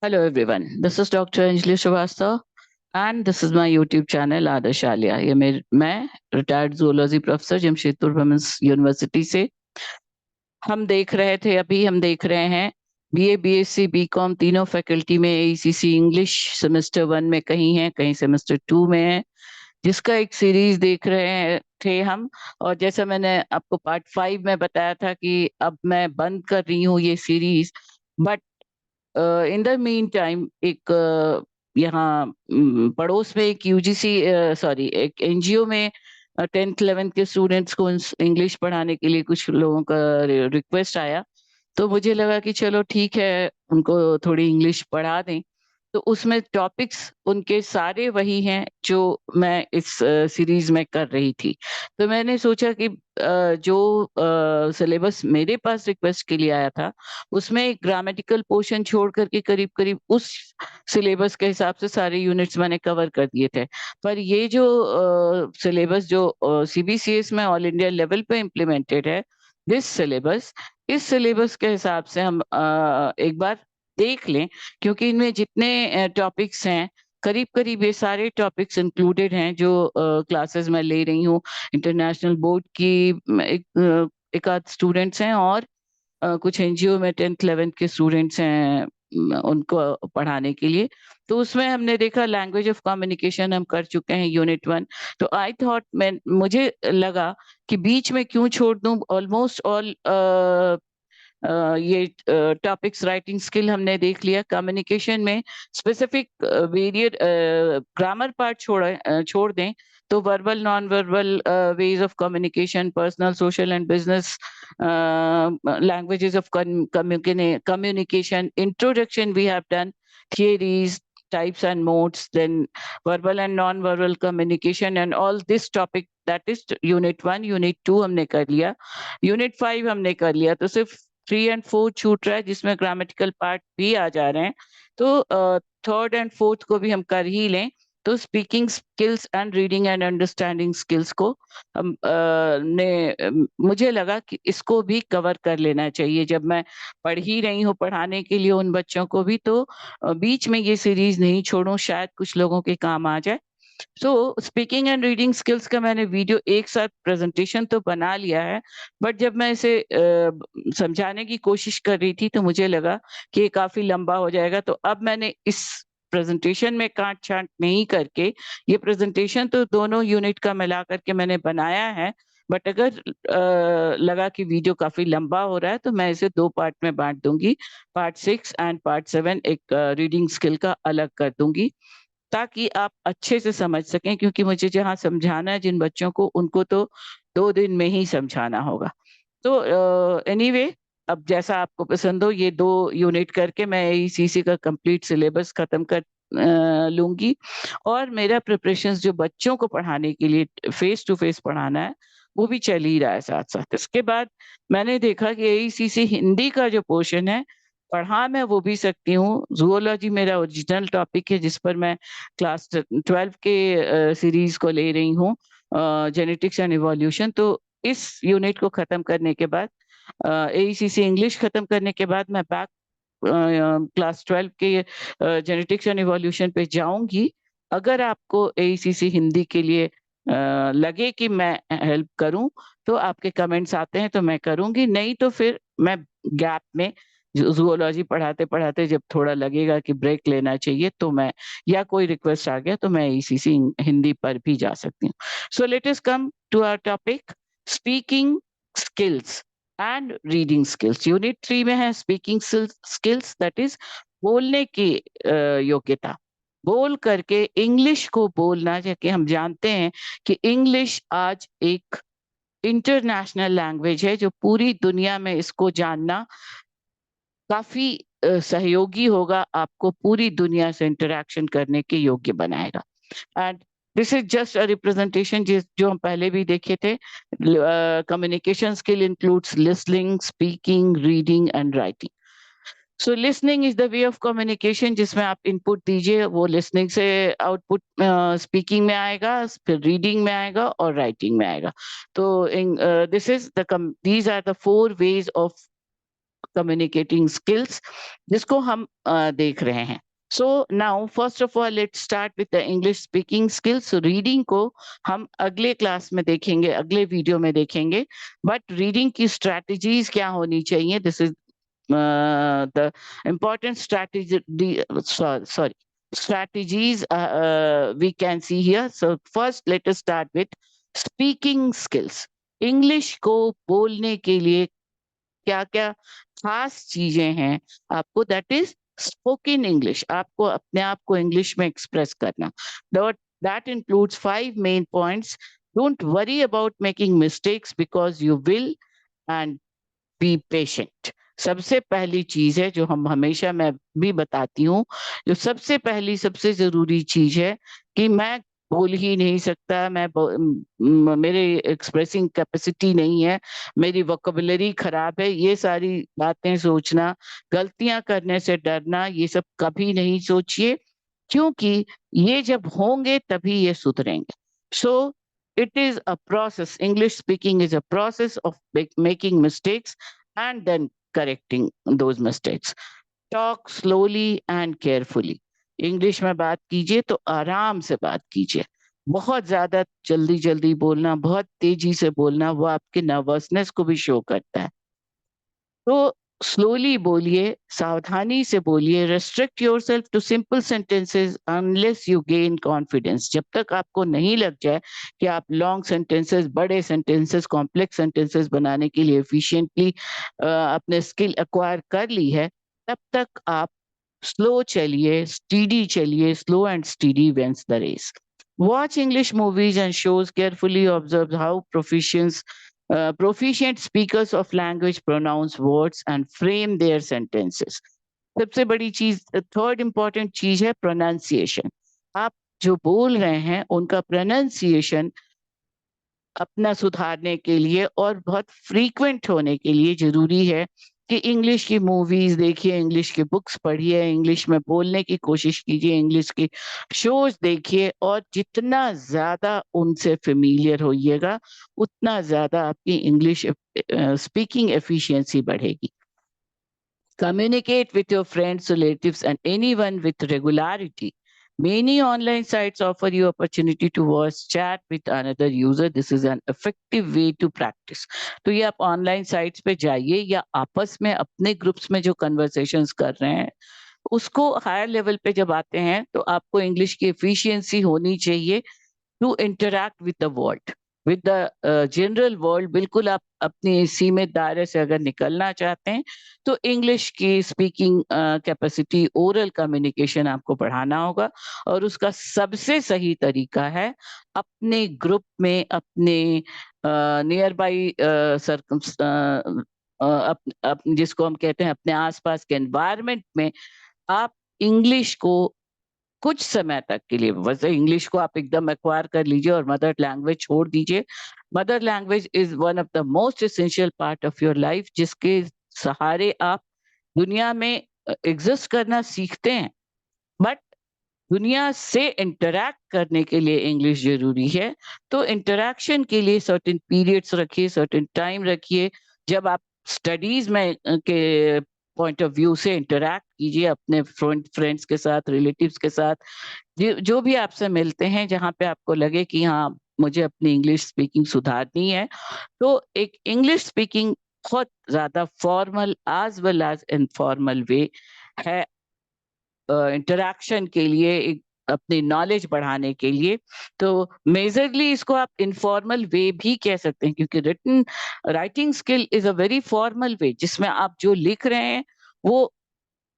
Hello everyone, this is Dr. Anjali Srivastava and this is my YouTube channel Adarsh Aliya. मैं retired zoology professor Jamshedpur women's university से हम देख रहे हैं बीए, बीएससी, बीकॉम तीनों फैकल्टी में एईसीसी इंग्लिश सेमेस्टर 1 में कहीं है, कहीं सेमेस्टर 2 में है, जिसका एक सीरीज देख रहे हैं थे हम। और जैसा मैंने आपको पार्ट 5 में बताया था कि अब मैं बंद कर रही हूँ ये series, but in the mean time एक यहाँ पड़ोस में एक यूजीसी सॉरी एक एनजीओ में 10th 11th के स्टूडेंट्स को इंग्लिश पढ़ाने के लिए कुछ लोगों का रिक्वेस्ट आया। तो मुझे लगा कि चलो ठीक है, उनको थोड़ी इंग्लिश पढ़ा दें। तो उसमें टॉपिक्स उनके सारे वही हैं जो मैं इस सीरीज में कर रही थी। तो मैंने सोचा कि जो सिलेबस मेरे पास रिक्वेस्ट के लिए आया था उसमें एक ग्रामेटिकल पोर्शन छोड़ करके करीब करीब उस सिलेबस के हिसाब से सारे यूनिट्स मैंने कवर कर दिए थे। पर ये जो सिलेबस जो सीबीसीएस में ऑल इंडिया लेवल पे इम्प्लीमेंटेड है, दिस सिलेबस, इस सिलेबस के हिसाब से हम एक बार देख लें, क्योंकि इनमें जितने टॉपिक्स हैं करीब करीब ये सारे टॉपिक्स इंक्लूडेड हैं जो क्लासेस में ले रही हूँ। इंटरनेशनल बोर्ड की एक आध स्टूडेंट्स हैं और कुछ एनजीओ में 10th 11th के स्टूडेंट्स हैं उनको पढ़ाने के लिए। तो उसमें हमने देखा लैंग्वेज ऑफ कम्युनिकेशन हम कर चुके हैं यूनिट 1। तो आई थॉट मुझे लगा कि बीच में क्यों छोड़ दूं। ऑलमोस्ट ऑल ये टॉपिक्स राइटिंग स्किल हमने देख लिया। कम्युनिकेशन में स्पेसिफिक वेरिएट ग्रामर पार्ट छोड़ दें तो verbal non verbal ways of communication, personal social and business languages of communication, introduction we have done, theories, types and modes, then verbal and non-verbal communication and all this topic, that is unit 1, unit 2 हमने कर लिया, unit 5 हमने कर लिया। तो सिर्फ 3 and 4 छूट रहा है जिसमें ग्रामेटिकल पार्ट भी आ जा रहे हैं। तो थर्ड एंड फोर्थ को भी हम कर ही लें। तो speaking skills and reading and understanding skills को हम मुझे लगा कि इसको भी कवर कर लेना चाहिए। जब मैं पढ़ ही रही हूँ पढ़ाने के लिए उन बच्चों को भी, तो बीच में ये सीरीज नहीं छोड़ूं, शायद कुछ लोगों के काम आ जाए। सो स्पीकिंग एंड रीडिंग स्किल्स का मैंने वीडियो एक साथ प्रेजेंटेशन तो बना लिया है, बट जब मैं इसे समझाने की कोशिश कर रही थी तो मुझे लगा कि ये काफी लंबा हो जाएगा। तो अब मैंने इस प्रेजेंटेशन में काट छांट नहीं करके, ये प्रेजेंटेशन तो दोनों यूनिट का मिला करके मैंने बनाया है, बट अगर लगा कि वीडियो काफी लंबा हो रहा है तो मैं इसे 2 पार्ट में बांट दूंगी। पार्ट 6 एंड पार्ट 7 एक रीडिंग स्किल का अलग कर दूंगी ताकि आप अच्छे से समझ सकें, क्योंकि मुझे जहाँ समझाना है जिन बच्चों को, उनको तो 2 दिन में ही समझाना होगा। तो एनीवे, अब जैसा आपको पसंद हो, ये 2 यूनिट करके मैं एईसीसी का कंप्लीट सिलेबस खत्म कर लूंगी। और मेरा प्रिपरेशंस जो बच्चों को पढ़ाने के लिए फेस टू फेस पढ़ाना है वो भी चल ही रहा है साथ साथ। इसके बाद मैंने देखा कि एईसीसी हिंदी का जो पोर्शन है पढ़ा मैं वो भी सकती हूँ। जूलॉजी मेरा ओरिजिनल टॉपिक है जिस पर मैं क्लास 12 के सीरीज को ले रही हूँ, जेनेटिक्स एंड इवोल्यूशन। तो इस यूनिट को खत्म करने के बाद, एईसीसी इंग्लिश खत्म करने के बाद, मैं बैक क्लास 12 के जेनेटिक्स एंड इवोल्यूशन पे जाऊंगी। अगर आपको एईसीसी हिंदी के लिए लगे कि मैं हेल्प करूं तो आपके कमेंट्स आते हैं तो मैं करूंगी, नहीं तो फिर मैं गैप में जूलॉजी पढ़ाते पढ़ाते जब थोड़ा लगेगा कि ब्रेक लेना चाहिए तो मैं, या कोई रिक्वेस्ट आ गया तो मैं एईसीसी हिंदी पर भी जा सकती हूँ। So let us come to our topic, speaking skills and reading skills. Unit 3 में है स्पीकिंग स्किल्स, दैट इज बोलने की योग्यता, बोल करके इंग्लिश को बोलना। जैसे हम जानते हैं कि इंग्लिश आज एक इंटरनेशनल लैंग्वेज है, जो पूरी दुनिया में इसको जानना काफी सहयोगी होगा, आपको पूरी दुनिया से इंटरेक्शन करने के योग्य बनाएगा। And this is just a representation जो हम पहले भी देखे थे। Communication skill includes listening, speaking, reading and writing. So listening is the way of communication, जिसमें आप इनपुट दीजिए, वो लिसनिंग से आउटपुट स्पीकिंग में आएगा, फिर रीडिंग में आएगा और राइटिंग में आएगा। तो this is the these are the 4 ways of communicating skills, जिसको हम देख रहे हैं। So now first of all let's start with the English speaking skills. Reading को हम अगले क्लास में देखेंगे, अगले वीडियो में देखेंगे, बट रीडिंग की स्ट्रैटेजीज क्या होनी चाहिए, this is the important strategies we can see here. So first let us start with speaking skills. English को बोलने के लिए क्या क्या खास चीजें हैं आपको, दैट इज स्पोकन इंग्लिश, आपको अपने आप को इंग्लिश में एक्सप्रेस करना। That includes 5 main points. Don't worry about making mistakes because you will, and be patient. सबसे पहली चीज है जो हम हमेशा, मैं भी बताती हूँ, जो सबसे पहली सबसे जरूरी चीज है कि मैं बोल ही नहीं सकता, मेरे एक्सप्रेसिंग कैपेसिटी नहीं है, मेरी वोकेबुलरी खराब है, ये सारी बातें सोचना, गलतियां करने से डरना, ये सब कभी नहीं सोचिए, क्योंकि ये जब होंगे तभी ये सुधरेंगे। सो it is a process. English speaking is a process of making mistakes and then correcting those mistakes. Talk slowly and carefully. English में बात कीजिए तो आराम से बात कीजिए। बहुत ज्यादा जल्दी जल्दी बोलना, बहुत तेजी से बोलना, वो आपके नर्वसनेस को भी शो करता है। तो स्लोली बोलिए, सावधानी से बोलिए। Restrict yourself to simple sentences unless you gain confidence. जब तक आपको नहीं लग जाए कि आप लॉन्ग सेंटेंसेस, बड़े सेंटेंसेस, कॉम्प्लेक्स सेंटेंसेस बनाने के लिए एफिशिएंटली अपने स्किल एक्वायर कर ली है, तब तक आप स्लो चलिए, स्टीडी चलिए। Slow and steady wins the race. Watch English movies and shows carefully. Observe how proficient speakers of language pronounce words and frame their sentences. सबसे बड़ी चीज, थर्ड इंपॉर्टेंट चीज है प्रोनाउंसिएशन। आप जो बोल रहे हैं उनका प्रोनाउंसिएशन अपना सुधारने के लिए और बहुत फ्रीक्वेंट होने के लिए जरूरी है कि इंग्लिश की मूवीज देखिए, इंग्लिश की बुक्स पढ़िए, इंग्लिश में बोलने की कोशिश कीजिए, इंग्लिश की शोज देखिए, और जितना ज्यादा उनसे फेमिलियर होइएगा उतना ज्यादा आपकी इंग्लिश स्पीकिंग एफिशिएंसी बढ़ेगी। Communicate with your friends, relatives, and anyone with regularity. Many online sites offer you opportunity to voice chat with another user. This is an effective way to practice. तो ये आप online sites पे जाइए या आपस में अपने ग्रुप्स में जो कन्वर्सेशंस कर रहे हैं उसको हायर लेवल पे जब आते हैं तो आपको इंग्लिश की एफिशिएंसी होनी चाहिए to interact with the world, with the general world. बिल्कुल आप अपनी सीमित दायरे से अगर निकलना चाहते हैं तो इंग्लिश की स्पीकिंग कैपेसिटी, ओरल कम्युनिकेशन आपको बढ़ाना होगा, और उसका सबसे सही तरीका है अपने ग्रुप में, अपने नियर बाई जिसको हम कहते हैं अपने आसपास के एनवायरनमेंट में आप इंग्लिश को कुछ समय तक के लिए, वैसे इंग्लिश को आप एकदम एक्वायर कर लीजिए और मदर लैंग्वेज छोड़ दीजिए। Mother language is one of the most essential part of your life, जिसके सहारे आप दुनिया में एग्जिस्ट करना सीखते हैं। बट दुनिया से इंटरैक्ट करने के लिए इंग्लिश जरूरी है। तो इंटरैक्शन के लिए सर्टेन पीरियड्स रखिए, सर्टेन टाइम रखिए। जब आप स्टडीज में के पॉइंट ऑफ व्यू से इंटरैक्ट कीजिए अपने फ्रेंड्स के साथ, रिलेटिव्स के साथ, जो भी आपसे मिलते हैं, जहाँ पे आपको लगे कि हाँ मुझे अपनी इंग्लिश स्पीकिंग सुधारनी है, तो एक इंग्लिश स्पीकिंग बहुत ज्यादा formal as well as informal way है इंटरैक्शन के लिए, एक अपनी नॉलेज बढ़ाने के लिए। तो मेजरली इसको आप इनफॉर्मल वे भी कह सकते हैं, क्योंकि writing skill is a very formal way, जिसमें आप जो लिख रहे हैं वो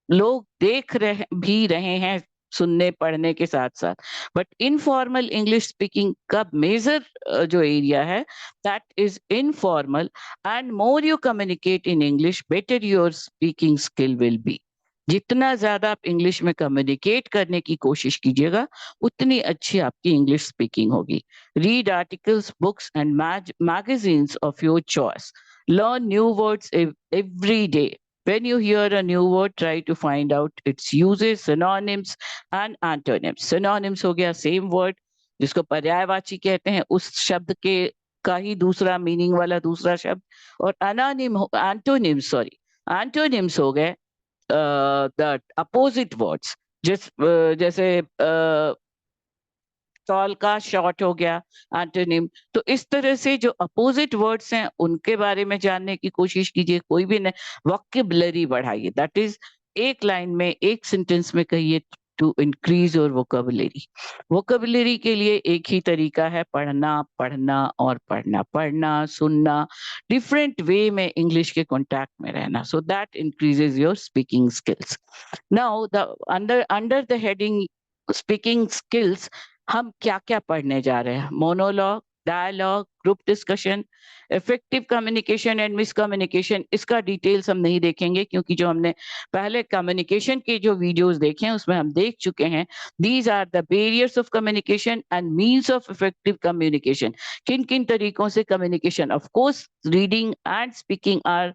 लोग देख रहे हैं सुनने पढ़ने के साथ साथ। बट इनफॉर्मल इंग्लिश स्पीकिंग का मेजर जो एरिया है, that is informal, and more you communicate in English better your speaking skill will be. जितना ज्यादा आप इंग्लिश में कम्युनिकेट करने की कोशिश कीजिएगा उतनी अच्छी आपकी इंग्लिश स्पीकिंग होगी। Read articles, books and magazines of your choice. Learn new words every day. When you hear a new word, try to find out its uses, synonyms and antonyms. Synonyms हो गया same word, जिसको पर्यायवाची कहते हैं, उस शब्द के का ही दूसरा मीनिंग वाला दूसरा शब्द। और antonyms, sorry, एंटोनिम्स हो गए द अपोजिट वर्ड्स, जैसे टॉल का शॉर्ट हो गया एंटोनिम। तो इस तरह से जो अपोजिट वर्ड्स हैं उनके बारे में जानने की कोशिश कीजिए। कोई भी वोकैबुलरी बढ़ाइए, दैट इज एक लाइन में एक सेंटेंस में कहिए to increase your vocabulary. Vocabulary के लिए एक ही तरीका है, पढ़ना पढ़ना और पढ़ना, पढ़ना सुनना, डिफरेंट वे में इंग्लिश के कांटेक्ट में रहना, so that increases your speaking skills. Now the under under the heading speaking skills हम क्या क्या पढ़ने जा रहे हैं? Monologue, dialogue, group discussion, effective communication and miscommunication. इसका डिटेल्स हम नहीं देखेंगे क्योंकि जो हमने पहले कम्युनिकेशन के जो वीडियोस देखे हैं उसमें हम देख चुके हैं। These are the barriers of communication and means of effective communication. किन किन तरीकों से communication, of course reading and speaking are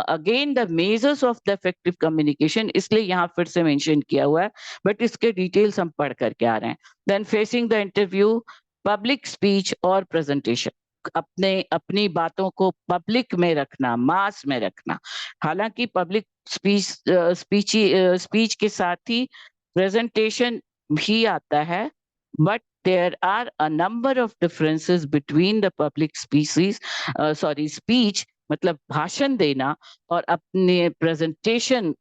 again the measures of the effective communication, इसलिए यहाँ फिर से मेंशन किया हुआ है, बट इसके डिटेल्स हम पढ़ करके आ रहे हैं। Then facing the interview, public speech और प्रेजेंटेशन, अपनी बातों को पब्लिक में रखना, मास में रखना। हालांकि पब्लिक स्पीच के साथ ही प्रेजेंटेशन भी आता है, but there are a number of differences between the public speech मतलब भाषण देना और अपने प्रेजेंटेशन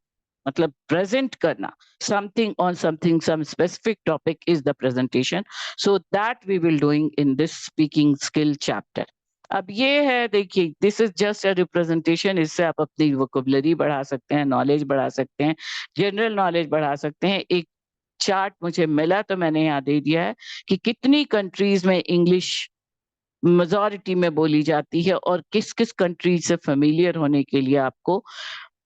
मतलब प्रेजेंट करना, something on something, some specific topic is the presentation, so that we will doing in this speaking skill chapter. अब ये है, देखिए, this is just a representation, इससे आप अपनी वोकैबुलरी बढ़ा सकते हैं, नॉलेज बढ़ा सकते हैं, जनरल नॉलेज बढ़ा सकते हैं। एक चार्ट मुझे मिला तो मैंने यहाँ दे दिया है कि कितनी कंट्रीज में इंग्लिश मेजॉरिटी में बोली जाती है और किस किस कंट्रीज से फेमिलियर होने के लिए आपको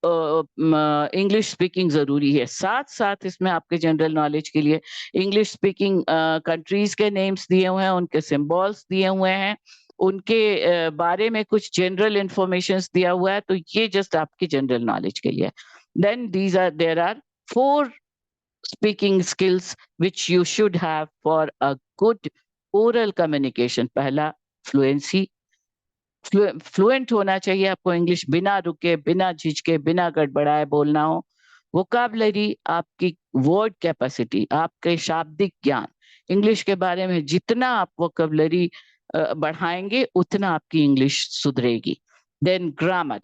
इंग्लिश स्पीकिंग जरूरी है। साथ साथ इसमें आपके जनरल नॉलेज के लिए इंग्लिश स्पीकिंग कंट्रीज के नेम्स दिए हुए हैं, उनके सिंबल्स दिए हुए हैं, उनके बारे में कुछ जनरल इंफॉर्मेशन दिया हुआ है, तो ये जस्ट आपकी जनरल नॉलेज के लिए। Then there are 4 speaking skills which you should have for a good oral communication. पहला, फ्लुएंसी, फ्लुएंट होना चाहिए आपको इंग्लिश, बिना रुके, बिना झिझके, बिना गड़बड़ाए बोलना हो। वोकैबुलरी, आपकी वर्ड कैपेसिटी, आपके शाब्दिक ज्ञान, इंग्लिश के बारे में जितना आप वोकैबुलरी बढ़ाएंगे उतना आपकी इंग्लिश सुधरेगी। Then grammar,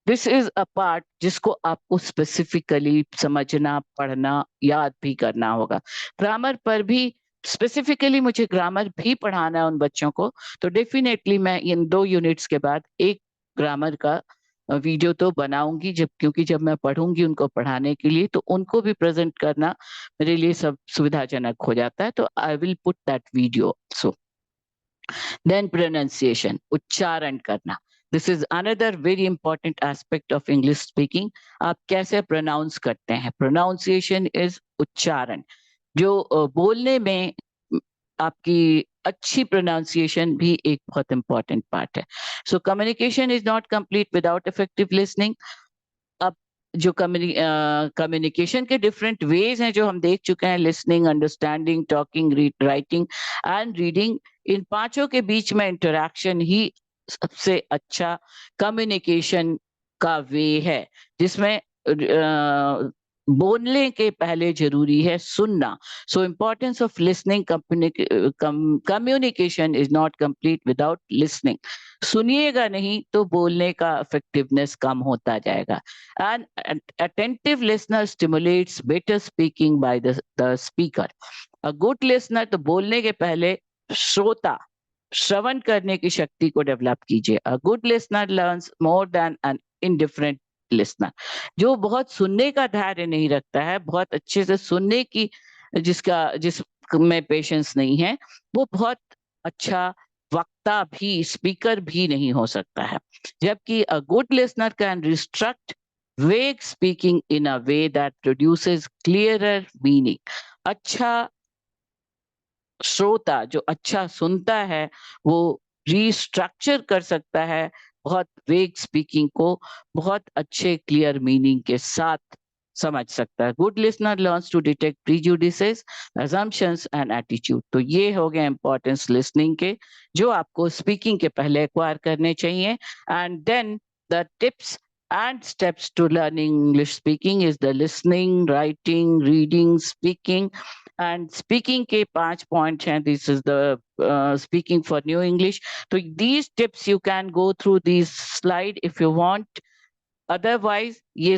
this is a part जिसको आपको स्पेसिफिकली समझना, पढ़ना, याद भी करना होगा। ग्रामर पर भी स्पेसिफिकली मुझे ग्रामर भी पढ़ाना है उन बच्चों को, तो डेफिनेटली मैं इन 2 यूनिट्स के बाद एक ग्रामर का वीडियो तो बनाऊंगी, क्योंकि जब मैं पढ़ूंगी उनको पढ़ाने के लिए तो उनको भी प्रेजेंट करना मेरे लिए सब सुविधाजनक हो जाता है, तो I will put that video. So then pronunciation, उच्चारण करना, this is another very important aspect of English speaking. आप कैसे प्रोनाउंस करते हैं, प्रोनाउंसिएशन इज उच्चारण। जो बोलने में आपकी अच्छी प्रोनाउंसिएशन भी एक बहुत इंपॉर्टेंट पार्ट है। So communication is not complete without effective listening. अब जो कम्युनिकेशन के डिफरेंट वेज हैं जो हम देख चुके हैं, listening, understanding, talking, writing and reading, इन पांचों के बीच में इंटरेक्शन ही सबसे अच्छा कम्युनिकेशन का वे है, जिसमें बोलने के पहले जरूरी है सुनना। So importance of listening, communication is not complete without listening. सुनिएगा नहीं तो बोलने का इफेक्टिवनेस कम होता जाएगा। And attentive listener stimulates better speaking by the speaker. A good listener, तो बोलने के पहले श्रोता, श्रवण करने की शक्ति को डेवलप कीजिए। A good listener learns more than an indifferent listener. जो बहुत सुनने का धैर्य नहीं रखता है, बहुत अच्छे से सुनने की जिसमें पेशेंस नहीं है, वो बहुत अच्छा वक्ता भी, स्पीकर भी नहीं हो सकता है। जबकि अ गुड लिसनर कैन रिस्ट्रक्ट वेग speaking in a way that produces clearer meaning. अच्छा श्रोता जो अच्छा सुनता है वो रीस्ट्रक्चर कर सकता है बहुत वेग स्पीकिंग को, बहुत अच्छे क्लियर मीनिंग के साथ समझ सकता है। Good listener learns to detect prejudices, assumptions and attitude. तो ये हो गया इंपॉर्टेंस लिसनिंग के, जो आपको स्पीकिंग के पहले एक्वायर करने चाहिए। And then the tips And steps to learning English speaking is the listening, writing, reading, speaking. And speaking के 5 points हैं. This is the speaking for new English. So these tips you can go through these slide if you want. Otherwise ये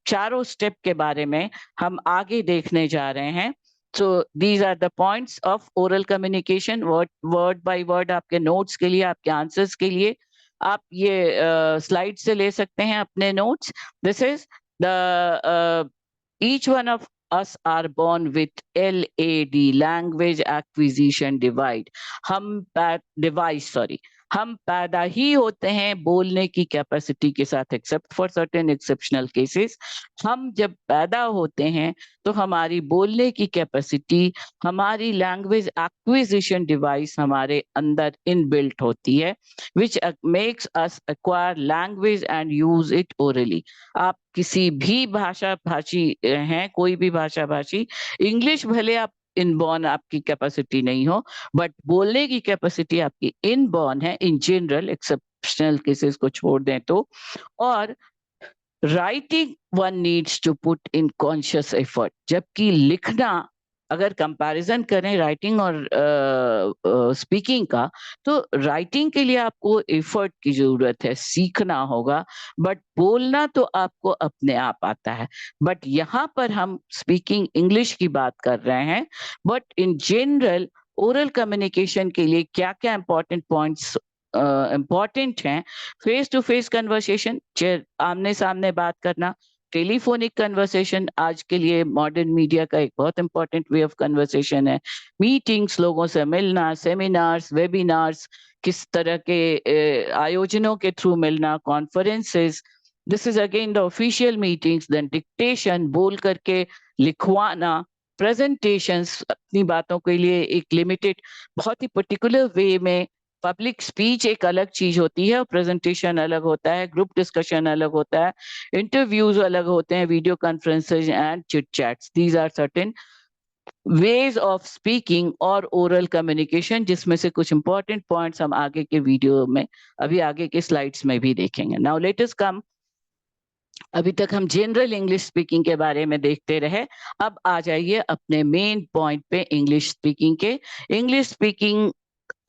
चारों step के बारे में हम आगे देखने जा रहे हैं. So these are the points of oral communication. word by word आपके notes के लिए, आपके answers के लिए आप ये slide से ले सकते हैं अपने notes. This is the each one of us are born with LAD, language acquisition divide. हम पैदा ही होते हैं बोलने की कैपेसिटी के साथ, except for certain exceptional cases. हम जब पैदा होते हैं तो हमारी बोलने की कैपेसिटी, हमारी लैंग्वेज एक्विजिशन डिवाइस हमारे अंदर इनबिल्ट होती है, which makes us acquire language and use it orally. आप किसी भी भाषी हैं, कोई भी भाषी, इंग्लिश भले आप इनबॉर्न आपकी कैपेसिटी नहीं हो, बट बोलने की कैपेसिटी आपकी इनबॉर्न है इन जनरल, एक्सेप्शनल केसेस को छोड़ दें तो. और writing one needs to put in conscious effort, जबकि लिखना अगर कंपैरिजन करें राइटिंग और स्पीकिंग का, तो राइटिंग के लिए आपको एफर्ट की जरूरत है, सीखना होगा, बट बोलना तो आपको अपने आप आता है. बट यहाँ पर हम स्पीकिंग इंग्लिश की बात कर रहे हैं, but in general oral communication के लिए क्या क्या इंपॉर्टेंट पॉइंट्स इम्पॉर्टेंट हैं. फेस टू फेस कन्वर्सेशन, आमने सामने बात करना. टेलीफोनिक कन्वर्सेशन आज के लिए मॉडर्न मीडिया का एक बहुत इंपॉर्टेंट वे ऑफ कन्वर्सेशन है. मीटिंग्स, लोगों से मिलना, सेमिनार्स, वेबिनार्स, किस तरह के आयोजनों के थ्रू मिलना, conferences. This is again the official meetings. Then dictation, बोल करके लिखवाना. प्रेजेंटेशंस, अपनी बातों के लिए एक लिमिटेड, बहुत ही पर्टिकुलर वे में. पब्लिक स्पीच एक अलग चीज होती है और प्रेजेंटेशन अलग होता है, ग्रुप डिस्कशन अलग होता है, इंटरव्यूज अलग होते हैं, video conferences and chit chats. These are certain ways of speaking और ओरल कम्युनिकेशन, जिसमें से कुछ इंपॉर्टेंट पॉइंट्स हम आगे के वीडियो में, अभी आगे के स्लाइड्स में भी देखेंगे. नाउ लेट अस कम. अभी तक हम जनरल इंग्लिश स्पीकिंग के बारे में देखते रहे, अब आ जाइए अपने मेन पॉइंट पे इंग्लिश स्पीकिंग के. इंग्लिश स्पीकिंग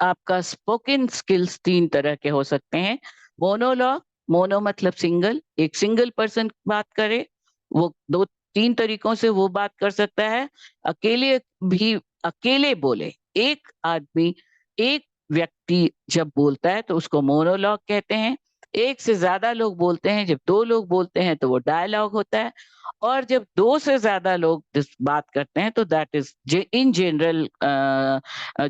आपका स्पोकन स्किल्स 3 तरह के हो सकते हैं. मोनोलॉग, मोनो मतलब सिंगल, एक सिंगल पर्सन बात करे, वो 2-3 तरीकों से वो बात कर सकता है. अकेले भी, अकेले बोले, एक आदमी, एक व्यक्ति जब बोलता है तो उसको मोनोलॉग कहते हैं. एक से ज्यादा लोग बोलते हैं, जब 2 लोग बोलते हैं तो वो डायलॉग होता है. और जब 2 से ज्यादा लोग बात करते हैं तो that is in general,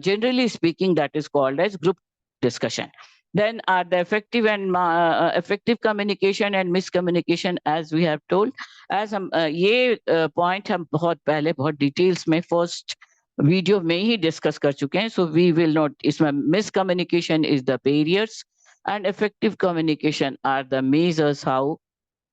generally speaking, that is called as group discussion. Then are the effective communication and miscommunication, as we have told. As हम ये point हम बहुत पहले बहुत डिटेल्स में फर्स्ट वीडियो में ही डिस्कस कर चुके हैं, so we will not. इसमें miscommunication is the barriers and effective communication are the measures how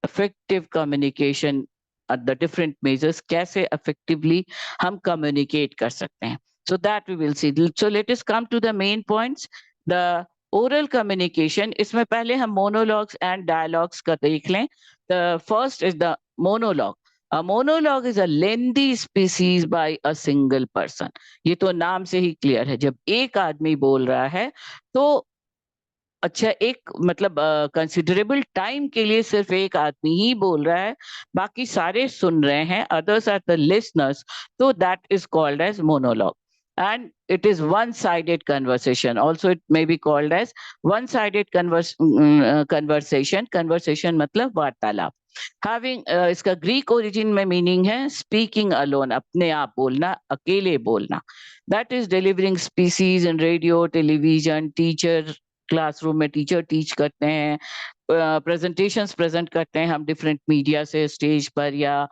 effective communication are the different measures, कैसे effectively हम communicate कर सकते हैं. So that we will see. So let us come to the main points. The oral communication, इसमें पहले हम monologues and dialogues का देख लें. The first is the monologue. A monologue is a lengthy species by a single person. ये तो नाम से ही क्लियर है, जब एक आदमी बोल रहा है तो अच्छा, एक मतलब कंसिडरेबल टाइम के लिए सिर्फ एक आदमी ही बोल रहा है, बाकी सारे सुन रहे हैं, अदर्स आर द लिसनर्स, तो that is called as monologue. And it is one-sided conversation. Also, it may be called as one-sided conversation. Conversation मतलब वार्तालाप. Having इसका ग्रीक ओरिजिन में मीनिंग है speaking alone, अपने आप बोलना, अकेले बोलना. That is delivering speeches in radio, television, teacher classroom में टीचर टीच करते हैं, प्रेजेंटेशंस प्रेजेंट करते हैं हम डिफरेंट मीडिया से, स्टेज पर या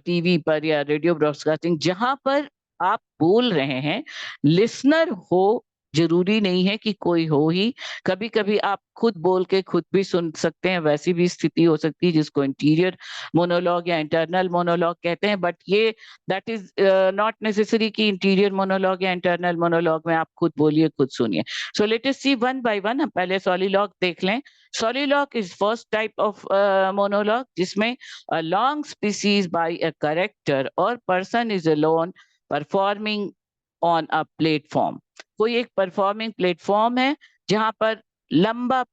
टीवी पर या रेडियो ब्रॉडकास्टिंग, जहां पर आप बोल रहे हैं, लिसनर हो जरूरी नहीं है कि कोई हो ही। कभी-कभी आप खुद बोल के खुद भी सुन सकते हैं, वैसी भी स्थिति हो सकती है जिसको इंटीरियर मोनोलॉग या इंटरनल मोनोलॉग कहते हैं। बट ये दैट इज़ नॉट नेसेसरी कि इंटीरियर मोनोलॉग या इंटरनल मोनोलॉग में आप खुद बोलिए, खुद सुनिए। So let us see one by one. हम पहले सोलिलॉग देख लें। Soliloquy is first type of monologue जिसमें a long species by a character or person is alone performing on a platform। कोई एक परफॉर्मिंग प्लेटफॉर्म है जहां पर लंबा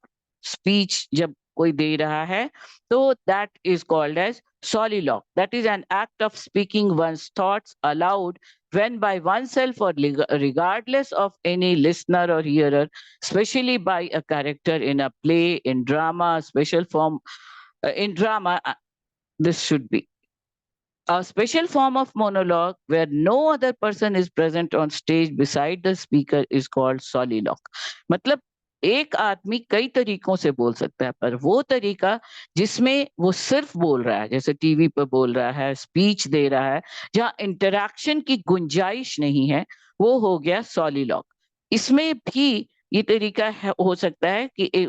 स्पीच जब कोई दे रहा है तो that is called as soliloquy। That is an act of speaking one's thoughts aloud when by oneself or regardless of any listener or hearer, especially by a character in a play, in drama, special form in drama. This should be a special form of monologue where no other person is present on stage beside the speaker is called soliloquy। मतलब एक आदमी कई तरीकों से बोल सकता है, पर वो तरीका जिसमें वो सिर्फ बोल रहा है, जैसे टीवी पर बोल रहा है, स्पीच दे रहा है, जहाँ इंटरैक्शन की गुंजाइश नहीं है, वो हो गया soliloquy। इसमें भी ये तरीका हो सकता है कि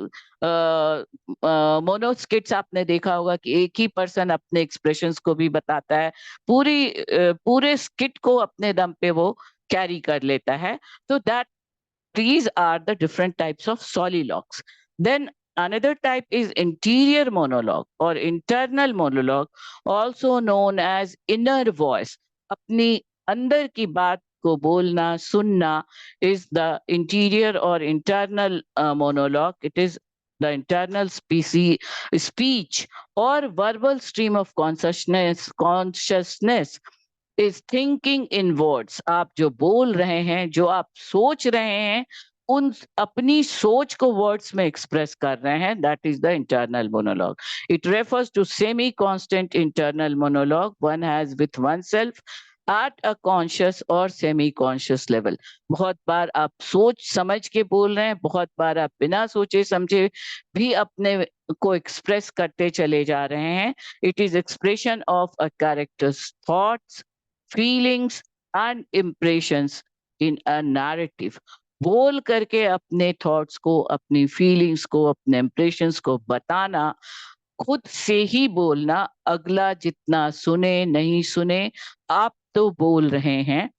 मोनो स्किट्स आपने देखा होगा कि एक ही पर्सन अपने एक्सप्रेशंस को भी बताता है, पूरे स्किट को अपने दम पे वो कैरी कर लेता है। तो that these are the different types of soliloquies। Then another type is interior monologue or internal monologue, also known as inner voice। अपनी अंदर की बात को बोलना, सुनना is the interior or internal monologue। It is the internal speech or verbal stream of consciousness is thinking in words। आप जो बोल रहे हैं, जो आप सोच रहे हैं, उन अपनी सोच को वर्ड्स में एक्सप्रेस कर रहे हैं, that is the internal monologue. It refers to semi constant internal monologue one has with one self at a conscious or semi conscious level. बहुत बार आप सोच समझ के बोल रहे हैं, बहुत बार आप बिना सोचे समझे भी अपने को एक्सप्रेस करते चले जा रहे हैं। It is expression of a characters thoughts, feelings and impressions in a narrative. बोल करके अपने थॉट्स को, अपनी फीलिंग्स को, अपने इम्प्रेशंस को बताना, खुद से ही बोलना, अगला जितना सुने नहीं सुने, आप तो बोल रहे हैं।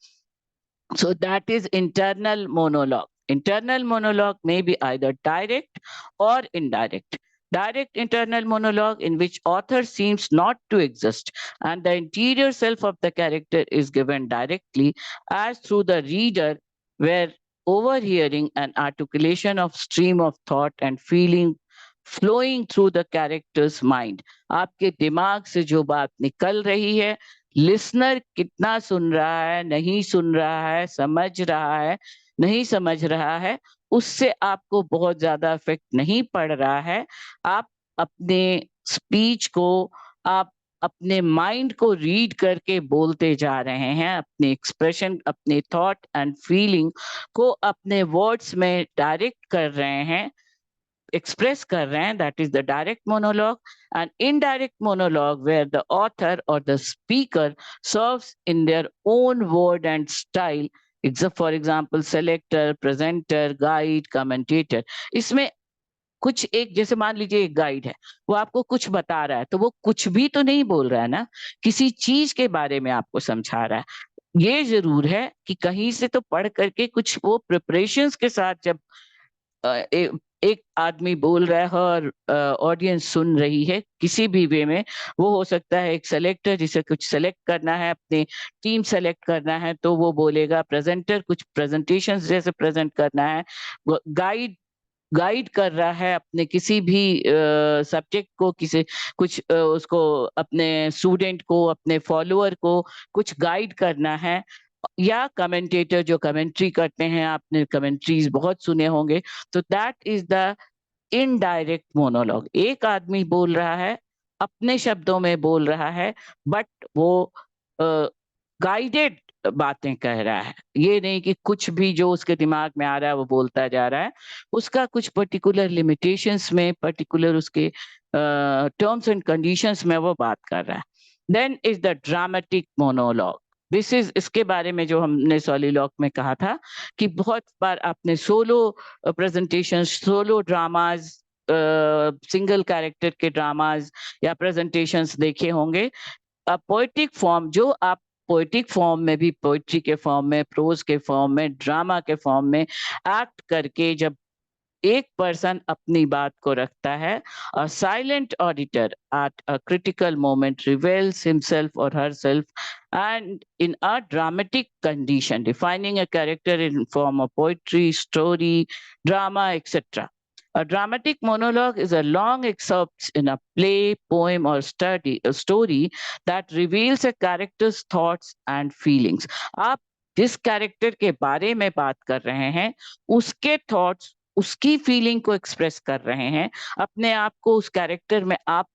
So that is internal monologue। Internal monologue may be either direct or indirect। Direct internal monologue in which author seems not to exist and the interior self of the character is given directly as through the reader, where overhearing and articulation of stream of thought and feeling flowing through the character's mind। आपके दिमाग से जो बात निकल रही है, listener कितना सुन रहा है, नहीं सुन रहा है, समझ रहा है, नहीं समझ रहा है, उससे आपको बहुत ज़्यादा इफ़ेक्ट नहीं पड़ रहा है। आप अपने स्पीच को, आप अपने माइंड को रीड करके बोलते जा रहे हैं, अपने एक्सप्रेशन, अपने थॉट एंड फीलिंग को अपने वर्ड्स में डायरेक्ट कर रहे हैं, express कर रहे हैं, that is the direct monologue। and indirect monologue where the author or the speaker serves in their own word and style, for example selector, presenter, guide, commentator। इसमें कुछ एक, जैसे मान लीजिए एक गाइड है, वो आपको कुछ बता रहा है, तो वो कुछ भी तो नहीं बोल रहा है ना, किसी चीज के बारे में आपको समझा रहा है। ये जरूर है कि कहीं से तो पढ़ करके कुछ वो प्रिपरेशंस के साथ जब एक आदमी बोल रहा है और ऑडियंस सुन रही है किसी भी वे में, वो हो सकता है एक सेलेक्टर जिसे कुछ सेलेक्ट करना है, अपनी टीम सेलेक्ट करना है तो वो बोलेगा, प्रेजेंटर कुछ प्रेजेंटेशंस जैसे प्रेजेंट करना है, गाइड गाइड कर रहा है अपने किसी भी सब्जेक्ट को, किसी कुछ उसको, अपने स्टूडेंट को, अपने फॉलोअर को कुछ गाइड करना है। या कमेंटेटर जो कमेंट्री करते हैं, आपने कमेंट्रीज बहुत सुने होंगे, तो that is the indirect monologue. एक आदमी बोल रहा है, अपने शब्दों में बोल रहा है, बट वो गाइडेड बातें कह रहा है। ये नहीं कि कुछ भी जो उसके दिमाग में आ रहा है वो बोलता जा रहा है, उसका कुछ पर्टिकुलर लिमिटेशंस में, पर्टिकुलर उसके टर्म्स एंड कंडीशंस में वो बात कर रहा है। Then is the dramatic monologue. इसके बारे में जो हमने सॉलिलॉक में कहा था कि बहुत बार आपने solo presentation, solo dramas, single character के ड्रामाज या प्रेजेंटेशंस देखे होंगे। पोएटिक फॉर्म, जो आप पोएटिक फॉर्म में भी, पोएट्री के फॉर्म में, प्रोज के फॉर्म में, ड्रामा के फॉर्म में एक्ट करके जब एक पर्सन अपनी बात को रखता है, a silent auditor at a critical moment reveals himself or herself and in a dramatic condition, defining a character in form of poetry, story, drama, etc. A dramatic monologue is a long excerpt in a play, poem, or a story that reveals a character's thoughts and feelings. आप जिस character के बारे में बात कर रहे हैं, उसके थॉट्स, उसकी फीलिंग को एक्सप्रेस कर रहे हैं, अपने आप को उस कैरेक्टर में आप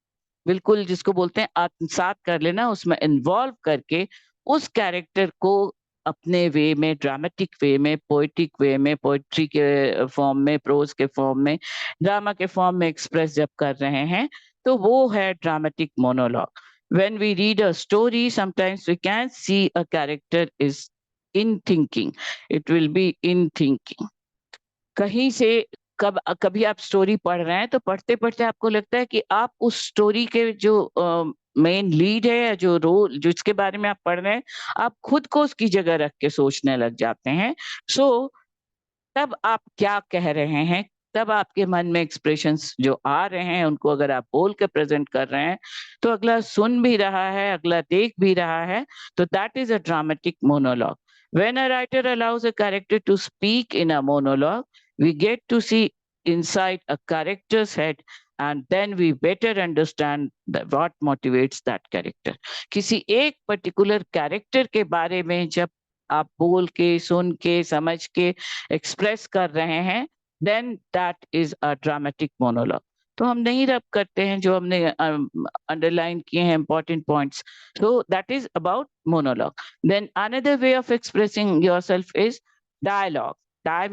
बिल्कुल, जिसको बोलते हैं आत्मसात कर लेना, उसमें इन्वॉल्व करके उस कैरेक्टर को अपने वे में, ड्रामेटिक वे में, पोएटिक वे में, पोएट्री के फॉर्म में, प्रोज के फॉर्म में, ड्रामा के फॉर्म में एक्सप्रेस जब कर रहे हैं, तो वो है dramatic monologue. When we read a story, sometimes we can see a character is in thinking. It will be in thinking. कहीं से कभी आप स्टोरी पढ़ रहे हैं, तो पढ़ते पढ़ते आपको लगता है कि आप उस स्टोरी के जो मेन लीड है, या जो रोल, जो इसके बारे में आप पढ़ रहे हैं, आप खुद को उसकी जगह रख के सोचने लग जाते हैं. सो तब आप क्या कह रहे हैं, तब आपके मन में एक्सप्रेशंस जो आ रहे हैं, उनको अगर आप बोल के प्रेजेंट कर रहे हैं, तो अगला सुन भी रहा है, अगला देख भी रहा है, तो that is a dramatic monologue. When a writer allows a character to speak in a monologue, we get to see inside a character's head, and then we better understand what motivates that character. किसी एक particular character के बारे में जब आप बोल के, सुन के, समझ के एक्सप्रेस कर रहे हैं, then that is a dramatic monologue. तो हम नहीं रब करते हैं, जो हमने अंडरलाइन किए हैं important points. So that is about monologue. Then another way of expressing yourself is dialogue. Die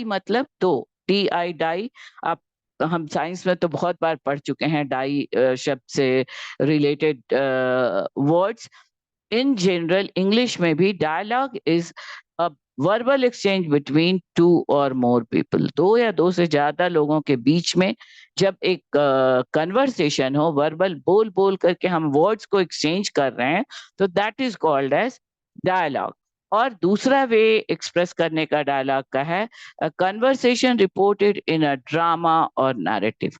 मतलब दो, DI, die. आप, हम साइंस में तो बहुत बार पढ़ चुके हैं डाई शब्द से related words. In general English में भी dialogue is a verbal exchange between two or more people. दो या दो से ज्यादा लोगों के बीच में जब एक कन्वर्सेशन हो, वर्बल बोल बोल करके हम वर्ड्स को एक्सचेंज कर रहे हैं, तो that is called as dialogue. और दूसरा वे एक्सप्रेस करने का डायलॉग का है, conversation reported in a drama or narrative.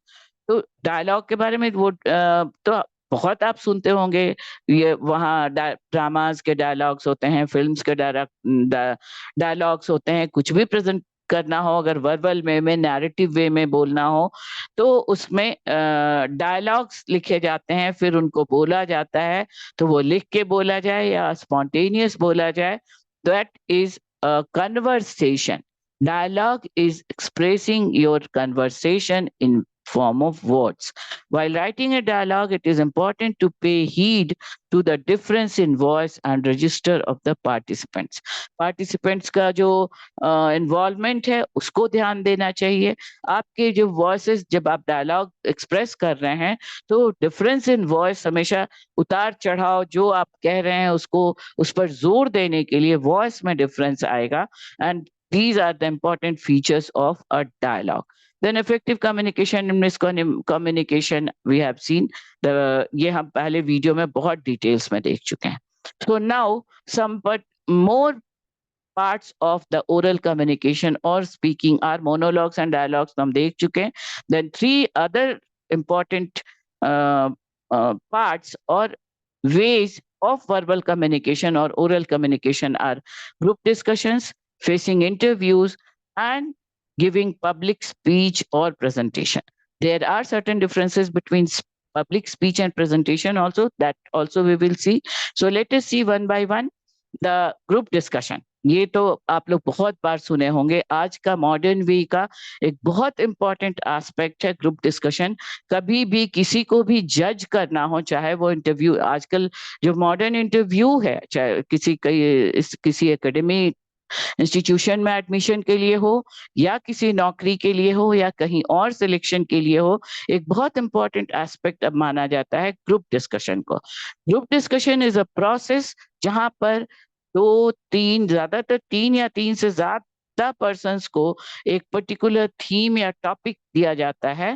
तो डायलॉग के बारे में वो तो बहुत आप सुनते होंगे, ये वहाँ ड्रामास के डायलॉग्स होते हैं, फिल्म्स के डायलॉग्स होते हैं. कुछ भी प्रेजेंट करना हो, अगर वर्बल में नैरेटिव वे में बोलना हो, तो उसमें डायलॉग्स लिखे जाते हैं, फिर उनको बोला जाता है. तो वो लिख के बोला जाए या स्पॉन्टेनियस बोला जाए, that is a conversation. Dialogue is expressing your conversation in form of words. While writing a dialogue, it is important to pay heed to the difference in voice and register of the participants. Participants का जो involvement है, उसको ध्यान देना चाहिए. आपके जो voices, जब आप dialogue express कर रहे हैं, तो difference in voice हमेशा, उतार चढ़ाव जो आप कह रहे हैं उसको, उस पर जोर देने के लिए voice में difference आएगा. And these are the important features of a dialogue. Then effective communication and miscommunication we have seen. ये हम पहले वीडियो में बहुत डिटेल्स में देख चुके हैं. So now some but more parts of the oral communication or speaking are monologues and dialogues हम देख चुके हैं. Then three other important parts or ways of verbal communication or oral communication are group discussions, facing interviews, and giving public speech or presentation. There are certain differences between public speech and presentation also, that also we will see. So let us see one by one. The group discussion, ये तो आप लोग बहुत बार सुने होंगे. आज का modern way का एक बहुत इंपॉर्टेंट एस्पेक्ट है ग्रुप डिस्कशन. कभी भी किसी को भी जज करना हो, चाहे वो इंटरव्यू, आजकल जो मॉडर्न इंटरव्यू है, चाहे किसी एकेडमी इंस्टीट्यूशन में एडमिशन के लिए हो या किसी नौकरी के लिए हो या कहीं और सिलेक्शन के लिए हो, एक बहुत इंपॉर्टेंट एस्पेक्ट अब माना जाता है ग्रुप डिस्कशन को। Group discussion is a process जहां पर दो तीन, ज्यादातर तीन या तीन से ज्यादा पर्सन्स को एक पर्टिकुलर थीम या टॉपिक दिया जाता है,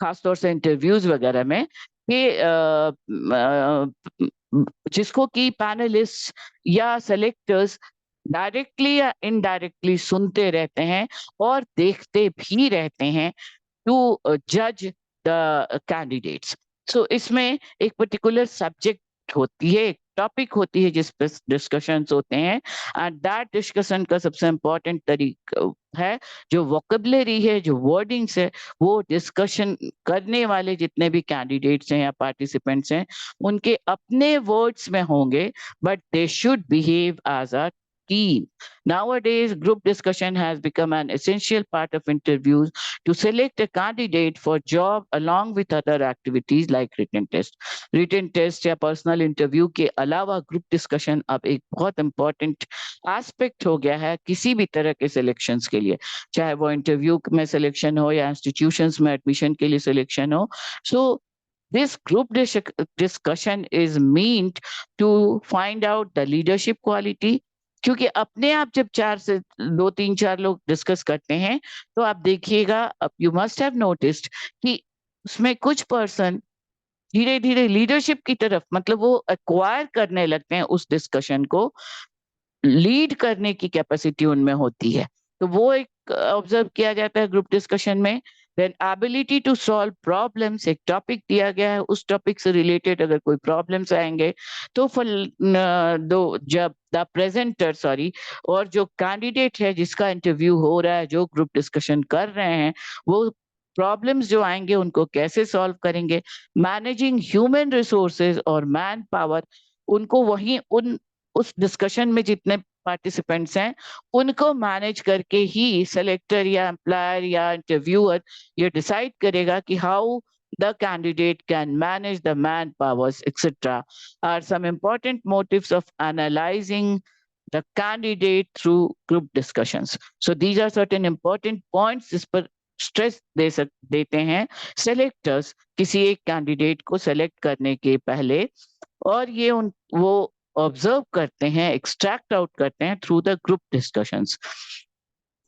खासतौर से इंटरव्यूज वगैरह में, कि जिसको कि पैनलिस्ट या सेलेक्टर्स डायरेक्टली या इनडायरेक्टली सुनते रहते हैं और देखते भी रहते हैं टू जज द कैंडिडेट्स। सो इसमें एक पर्टिकुलर सब्जेक्ट होती है, एक टॉपिक होती है जिस पे डिस्कशंस होते हैं, एंड दैट डिस्कशन का सबसे इम्पोर्टेंट तरीका है जो वोकेबलरी है, जो वर्डिंग्स है, वो डिस्कशन करने वाले जितने भी कैंडिडेट्स हैं या पार्टिसिपेंट्स हैं उनके अपने वर्ड्स में होंगे, but they should behave as a team. Nowadays, group discussion has become an essential part of interviews to select a candidate for job along with other activities like written test. Written test या personal interview के अलावा group discussion अब एक बहुत important aspect हो गया है किसी भी तरह के selections के लिए, चाहे वो interview में selection हो या institutions में admission के लिए selection हो. So this group discussion is meant to find out the leadership quality, क्योंकि अपने आप जब चार से दो तीन चार लोग डिस्कस करते हैं तो आप देखिएगा, यू मस्ट हैव नोटिस्ड कि उसमें कुछ पर्सन धीरे धीरे लीडरशिप की तरफ, मतलब वो एक्वायर करने लगते हैं, उस डिस्कशन को लीड करने की कैपेसिटी उनमें होती है। तो वो एक ऑब्जर्व किया जाता है ग्रुप डिस्कशन में। Then ability to solve problems, एक टॉपिक दिया गया है, उस टॉपिक से रिलेटेड अगर कोई प्रॉब्लम्स आएंगे तो जब द प्रेजेंटर और जो कैंडिडेट है जिसका इंटरव्यू हो रहा है, जो ग्रुप डिस्कशन कर रहे हैं, वो प्रॉब्लम्स जो आएंगे उनको कैसे सॉल्व करेंगे। मैनेजिंग ह्यूमन रिसोर्सेज और मैन पावर, उनको वहीं उस डिस्कशन में जितने पार्टिसिपेंट्स हैं उनको मैनेज करके ही सेलेक्टर या एम्प्लॉयर या इंटरव्यूअर ये डिसाइड करेगा कि how the candidate can manage the manpowers, etc. are some important motives of analyzing the candidate through group discussions. So these are certain important points जिस पर स्ट्रेस देते हैं सेलेक्टर्स किसी एक कैंडिडेट को सेलेक्ट करने के पहले, और ये वो ऑब्जर्व करते हैं, एक्सट्रैक्ट आउट करते हैं through the group discussions.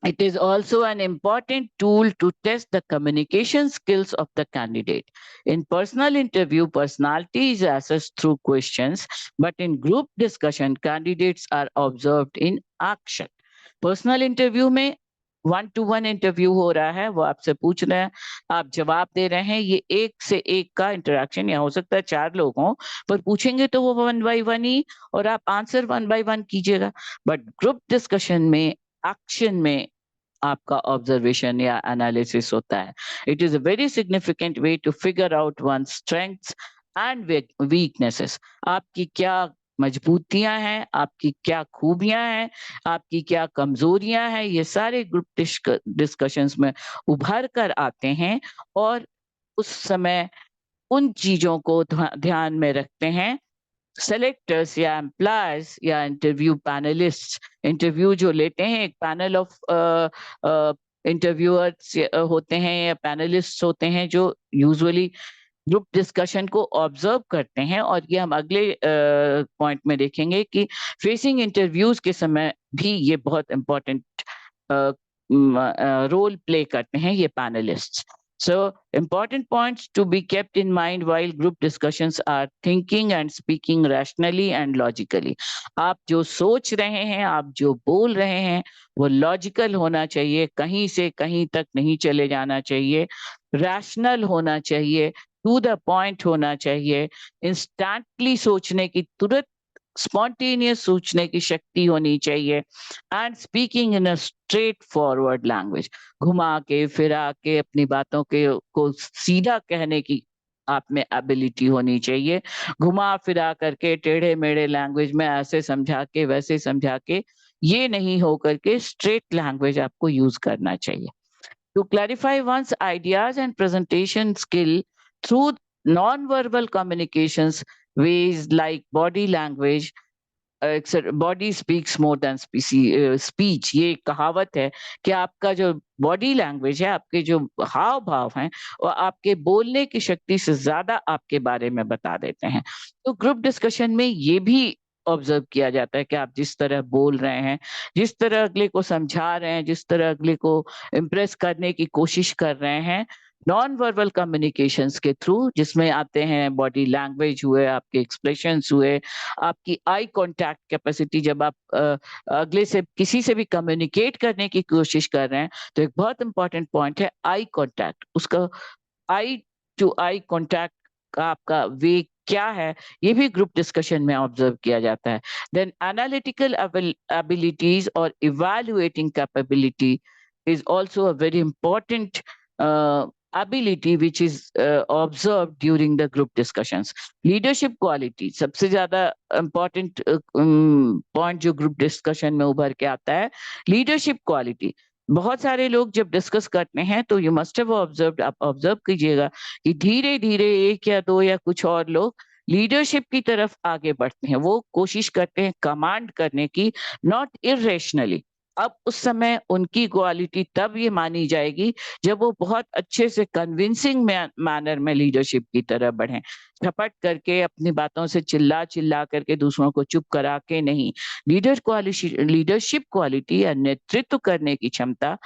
It is also an important tool to test the communication skills of the candidate. In personal interview, personality is assessed through questions, but in group discussion, candidates are observed in action. Personal interview में 1-to-1 interview हो रहा है, वो आपसे पूछ रहे हैं, आप जवाब दे रहे हैं, ये एक से एक का इंटरेक्शन, या हो सकता है 4 लोग हों, पर पूछेंगे तो वो 1 बाय 1 ही, और आप आंसर 1 बाय 1 कीजिएगा. बट ग्रुप डिस्कशन में, एक्शन में आपका ऑब्जर्वेशन या एनालिसिस होता है. It is a very significant way to figure out one strengths and weaknesses. आपकी क्या मजबूतियां हैं, आपकी क्या खूबियां हैं, आपकी क्या कमजोरियां हैं, ये सारे ग्रुप डिस्कशंस में उभर कर आते हैं, और उस समय उन चीजों को ध्यान में रखते हैं सेलेक्टर्स या एम्प्लॉयर्स या इंटरव्यू पैनलिस्ट. इंटरव्यू जो लेते हैं, एक पैनल ऑफ इंटरव्यूअर्स होते हैं या पैनलिस्ट होते हैं जो यूजुअली ग्रुप डिस्कशन को ऑब्जर्व करते हैं, और ये हम अगले पॉइंट में देखेंगे कि फेसिंग इंटरव्यूज के समय भी ये बहुत इंपॉर्टेंट रोल प्ले करते हैं ये panelist. So important points to be kept in mind while group discussions are thinking and speaking rationally and logically. आप जो सोच रहे हैं, आप जो बोल रहे हैं, वो लॉजिकल होना चाहिए, कहीं से कहीं तक नहीं चले जाना चाहिए, रैशनल होना चाहिए, टू द पॉइंट होना चाहिए, इंस्टेंटली सोचने की, तुरंत स्पॉन्टेनियस सोचने की शक्ति होनी चाहिए, and speaking in a straight forward language. घुमा के फिरा के अपनी बातों के को सीधा कहने की आप में एबिलिटी होनी चाहिए. घुमा फिरा करके टेढ़े मेढ़े लैंग्वेज में ऐसे समझा के वैसे समझा के ये नहीं हो करके स्ट्रेट लैंग्वेज आपको यूज करना चाहिए. To clarify one's ideas and presentation skill through non-verbal communications, ways like body language, body speaks more than speech, ये कहावत है कि आपका जो बॉडी लैंग्वेज है, आपके जो हाव भाव हैं, वो आपके बोलने की शक्ति से ज्यादा आपके बारे में बता देते हैं। तो ग्रुप डिस्कशन में ये भी ऑब्जर्व किया जाता है कि आप जिस तरह बोल रहे हैं, जिस तरह अगले को समझा रहे हैं, जिस तरह अगले को इम्प्रेस करने की कोशिश कर रहे हैं, नॉन वर्बल कम्युनिकेशंस के थ्रू, जिसमें आते हैं बॉडी लैंग्वेज हुए, आपके एक्सप्रेशंस हुए, आपकी आई कांटेक्ट कैपेसिटी, जब आप अगले से किसी से भी कम्युनिकेट करने की कोशिश कर रहे हैं, तो एक बहुत इंपॉर्टेंट पॉइंट है आई कांटेक्ट। उसका आई टू आई कांटेक्ट का आपका वे क्या है, ये भी ग्रुप डिस्कशन में ऑब्जर्व किया जाता है। देन एनालिटिकल एबिलिटीज और evaluating capability is also a very important ability which is observed during the group discussions. Leadership quality सबसे ज्यादा important point जो ग्रुप डिस्कशन में उभर के आता है, लीडरशिप क्वालिटी। बहुत सारे लोग जब डिस्कस करते हैं तो यू मस्ट हैव ऑब्जर्व्ड, आप ऑब्जर्व कीजिएगा कि धीरे धीरे एक या दो या कुछ और लोग लीडरशिप की तरफ आगे बढ़ते हैं। वो कोशिश करते हैं कमांड करने की, नॉट इरेशनली। अब उस समय उनकी क्वालिटी तब ये मानी जाएगी जब वो बहुत अच्छे से कन्विंसिंग मैनर में लीडरशिप की तरफ बढ़ें, झपट करके अपनी बातों से चिल्ला चिल्ला करके दूसरों को चुप करा के नहीं। लीडरशिप क्वालिटी या नेतृत्व करने की क्षमता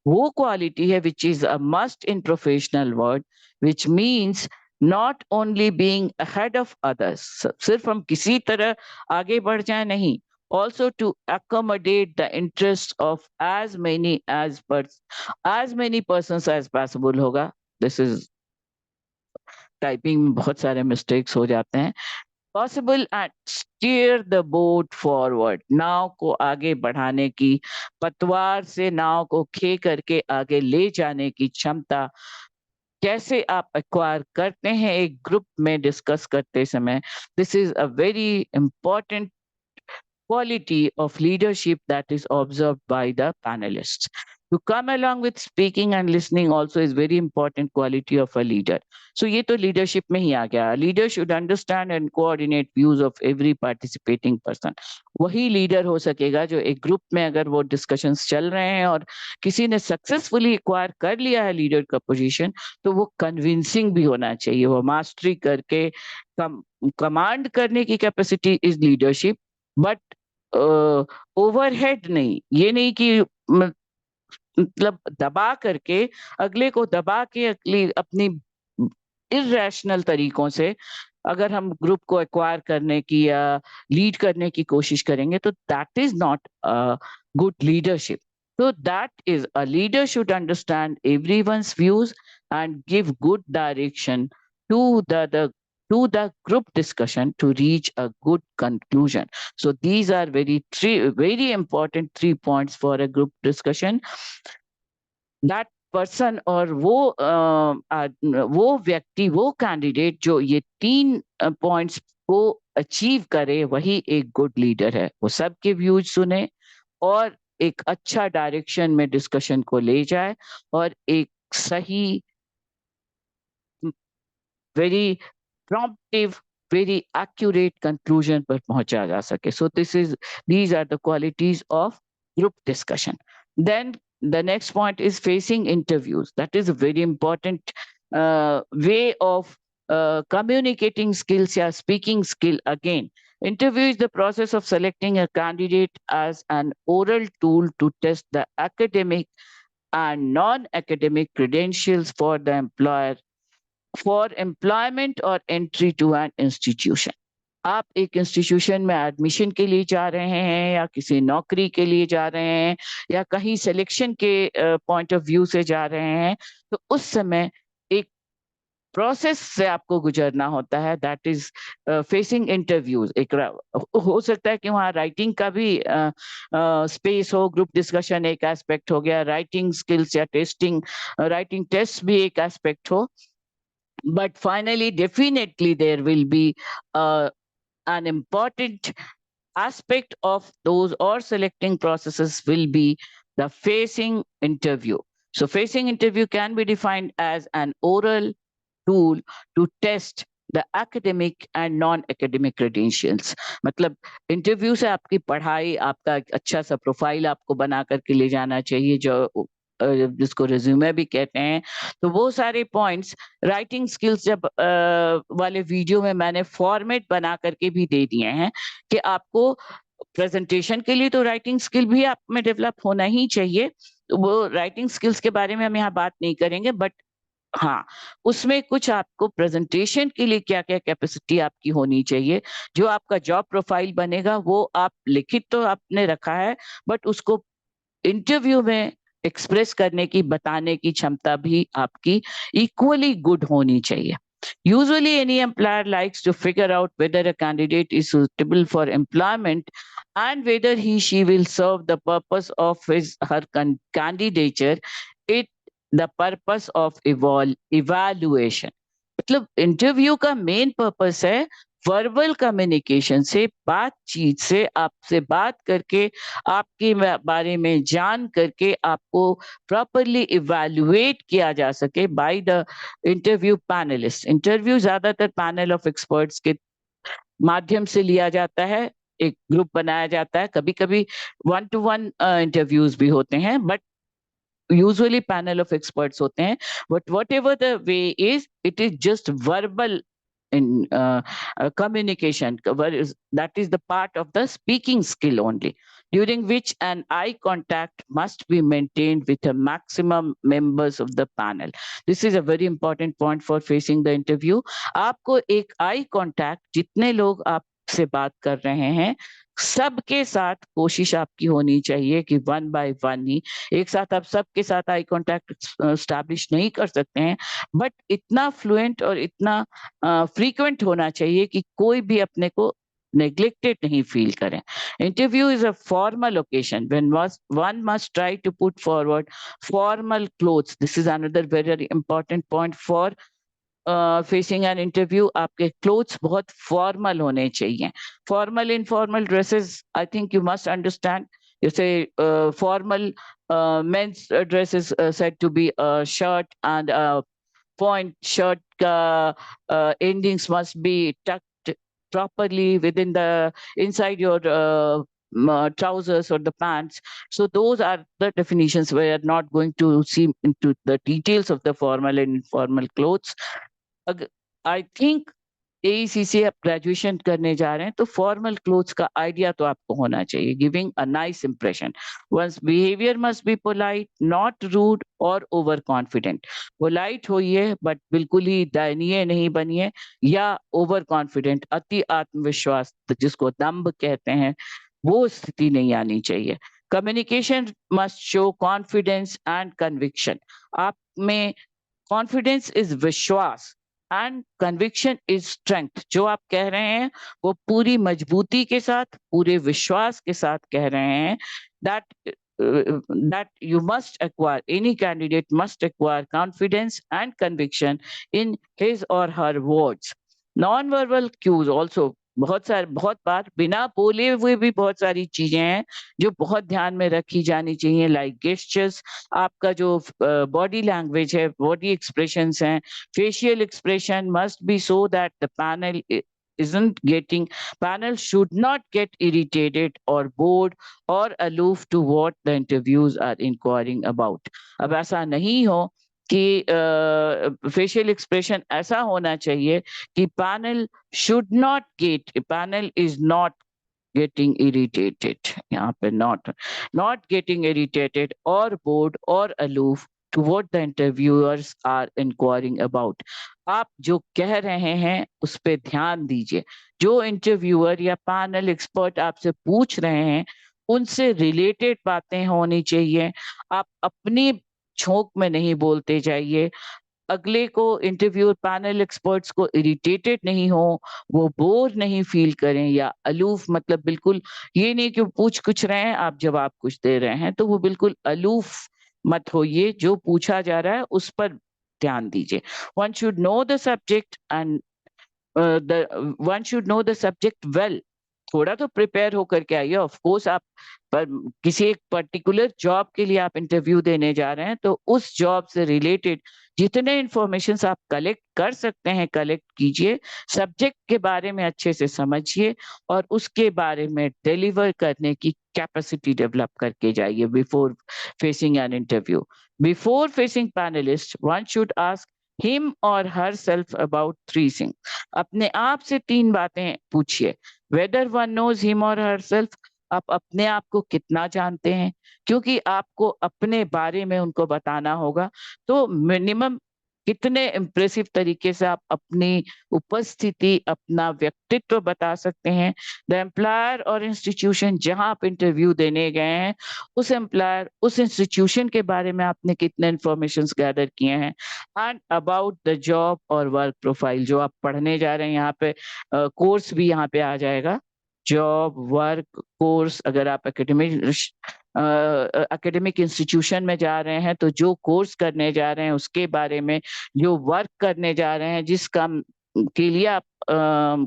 वो क्वालिटी है which is a must in professional world, which means not only being ahead of others, सिर्फ हम किसी तरह आगे बढ़ जाए नहीं, also to accommodate the interests of as many persons as possible होगा। This is टाइपिंग में बहुत सारे मिस्टेक्स हो जाते हैं। Possible and steer the boat forward, नाव को आगे बढ़ाने की, पतवार से नाव को खे करके आगे ले जाने की क्षमता कैसे आप एक्वायर करते हैं एक ग्रुप में डिस्कस करते समय, this is a very important quality of leadership that is observed by the panelists. To come along with speaking and listening also is very important quality of a leader. So ये तो leadership में ही आ गया। Leader should understand and coordinate views of every participating person. वही leader हो सकेगा जो एक group में अगर वो discussions चल रहे हैं और किसी ने successfully acquire कर लिया है leader का position, तो वो convincing भी होना चाहिए। वो mastery करके command करने की capacity is leadership, but overhead नहीं, ये नहीं कि मतलब दबा करके अगले को दबा के अगली अपनी इरेशनल तरीकों से अगर हम ग्रुप को एक्वायर करने की या लीड करने की कोशिश करेंगे तो that is not good leadership. So that is a leader should understand everyone's views and give good direction to the group discussion to reach a good conclusion. So these are very important 3 points for a group discussion. That person और वो व्यक्ति, वो candidate जो ये 3 points को achieve करे, वही एक गुड लीडर है। वो सबके व्यूज सुने और एक अच्छा डायरेक्शन में डिस्कशन को ले जाए और एक सही, वेरी प्रॉम्प्टिव, वेरी एक्यूरेट कंक्लूजन पर पहुंचा जा सके। सो these are the qualities of group discussion. Then the next point is facing interviews. That is a very important way of communicating skills या speaking skill again. Interview is the process of selecting a candidate as an oral tool to test the academic and non-academic credentials for the employer for employment or entry to an institution. आप एक institution में admission के लिए जा रहे हैं या किसी नौकरी के लिए जा रहे हैं या कहीं सिलेक्शन के पॉइंट ऑफ व्यू से जा रहे हैं, तो उस समय एक प्रोसेस से आपको गुजरना होता है, दैट इज फेसिंग इंटरव्यूज। एक हो सकता है कि वहाँ राइटिंग का भी स्पेस हो, ग्रुप डिस्कशन एक एस्पेक्ट हो गया, राइटिंग स्किल्स या टेस्टिंग, राइटिंग टेस्ट भी एक एस्पेक्ट हो, but finally definitely there will be an important aspect of those or selecting processes will be the facing interview. So facing interview can be defined as an oral tool to test the academic and non academic credentials. मतलब interview से आपकी पढ़ाई, आपका एक अच्छा सा profile आपको बना करके ले जाना चाहिए, जो जिसको रिज्यूमे भी कहते हैं। तो वो सारे पॉइंट्स राइटिंग स्किल्स जब वाले वीडियो में मैंने फॉर्मेट बना करके भी दे दिए हैं कि आपको प्रेजेंटेशन के लिए तो राइटिंग स्किल भी आप में डेवलप होना ही चाहिए। तो वो राइटिंग स्किल्स के बारे में हम यहाँ बात नहीं करेंगे, बट हाँ, उसमें कुछ आपको प्रेजेंटेशन के लिए क्या-क्या कैपेसिटी आपकी होनी चाहिए। जो आपका जॉब प्रोफाइल बनेगा वो आप लिखित तो आपने रखा है, बट उसको इंटरव्यू में एक्सप्रेस करने की, बताने की क्षमता भी आपकी इक्वली गुड होनी चाहिए। Usually any employer likes to figure out whether a candidate is suitable for employment and whether he she will serve the purpose of his her candidature. It the purpose of evaluation. मतलब interview का main purpose है verbal communication से, बातचीत से, आपसे बात करके, आपके बारे में जान करके आपको प्रॉपरली इवैल्यूएट किया जा सके by the interview panelist. Interview ज्यादातर पैनल ऑफ एक्सपर्ट्स के माध्यम से लिया जाता है, एक ग्रुप बनाया जाता है, कभी कभी 1-to-1 इंटरव्यूज भी होते हैं, but usually panel of experts होते हैं, but whatever the way is, it is just verbal in communication. That is the part of the speaking skill only, during which an eye contact must be maintained with a maximum members of the panel. This is a very important point for facing the interview. आपको एक eye contact, जितने लोग आपसे बात कर रहे हैं सबके साथ कोशिश आपकी होनी चाहिए कि 1 by 1 ही एक साथ आप सबके साथ आई कांटेक्ट स्टैब्लिश नहीं कर सकते हैं, बट इतना फ्लुएंट और इतना फ्रीक्वेंट होना चाहिए कि कोई भी अपने को neglected नहीं फील करें। Interview is a formal occasion when one must try to put forward formal clothes. This is another very important point for facing an interview. आपके क्लोथ्स बहुत फॉर्मल होने चाहिए। Formal informal dresses I think you must understand. जैसे formal men's dress is said to be shirt and point shirt endings must be tucked properly within the inside your trousers or the pants. So those are the definitions. We are not going to see into the details of the formal and informal clothes. I think AEC से आप graduation करने जा रहे हैं तो formal clothes का idea तो आपको होना चाहिए, giving a nice impression. One's behaviour must be polite, not rude or over confident. Polite होइए बट बिल्कुल ही दयनीय नहीं बनिए, या ओवर कॉन्फिडेंट, अति आत्मविश्वास जिसको दम्भ कहते हैं, वो स्थिति नहीं आनी चाहिए। Communication must show confidence and conviction. आप में कॉन्फिडेंस इज विश्वास एंड कन्विक्शन इज स्ट्रेंथ। जो आप कह रहे हैं वो पूरी मजबूती के साथ, पूरे विश्वास के साथ कह रहे हैं। that you must acquire, any candidate must acquire confidence and conviction in his or her words. Non-verbal cues also, बहुत बार बिना बोले हुए भी बहुत सारी चीजें हैं जो बहुत ध्यान में रखी जानी चाहिए, लाइक गेस्चर्स, आपका जो बॉडी लैंग्वेज है, बॉडी एक्सप्रेशंस हैं, facial expression must be so that the panel should not get irritated or bored or aloof to what the interviews are inquiring about. अब ऐसा नहीं हो कि फेशियल एक्सप्रेशन ऐसा होना चाहिए कि panel is not getting irritated, यहाँ पे not getting irritated or bored or aloof to what the interviewers are inquiring about. आप जो कह रहे हैं उस पे ध्यान दीजिए। जो इंटरव्यूअर या पैनल एक्सपर्ट आपसे पूछ रहे हैं उनसे रिलेटेड बातें होनी चाहिए। आप अपनी झोंक में नहीं बोलते जाइए। अगले को, इंटरव्यू पैनल एक्सपर्ट्स को इरिटेटेड नहीं हो, वो बोर नहीं फील करें, या अलूफ, मतलब बिल्कुल ये नहीं कि वो पूछ कुछ रहे हैं आप जवाब कुछ दे रहे हैं, तो वो बिल्कुल अलूफ मत होइए। जो पूछा जा रहा है उस पर ध्यान दीजिए। One should know the subject and one should know the subject well. थोड़ा तो प्रिपेयर होकर के आइए। ऑफ कोर्स आप पर किसी एक पर्टिकुलर जॉब के लिए आप इंटरव्यू देने जा रहे हैं तो उस जॉब से रिलेटेड जितने इंफॉर्मेशंस आप कलेक्ट कर सकते हैं कलेक्ट कीजिए, सब्जेक्ट के बारे में अच्छे से समझिए और उसके बारे में डिलीवर करने की कैपेसिटी डेवलप करके जाइए before facing an interview. Before facing panelists, one should ask him or herself about three things. अपने आप से 3 बातें पूछिए. Whether one knows him or herself, आप अपने आप को कितना जानते हैं? क्योंकि आपको अपने बारे में उनको बताना होगा, तो मिनिमम कितने इम्प्रेसिव तरीके से आप अपनी उपस्थिति, अपना व्यक्तित्व बता सकते हैं. द एम्प्लॉयर और इंस्टीट्यूशन जहां आप इंटरव्यू देने गए हैं, उस एम्प्लॉयर, उस इंस्टीट्यूशन के बारे में आपने कितने इंफॉर्मेशंस गैदर किए हैं. एंड अबाउट द जॉब और वर्क प्रोफाइल, जो आप पढ़ने जा रहे हैं, यहाँ पे कोर्स भी यहाँ पे आ जाएगा. जॉब, वर्क, कोर्स, अगर आप एकेडमिक इंस्टीट्यूशन में जा रहे हैं तो जो कोर्स करने जा रहे हैं उसके बारे में, जो वर्क करने जा रहे हैं, जिस काम के लिए आप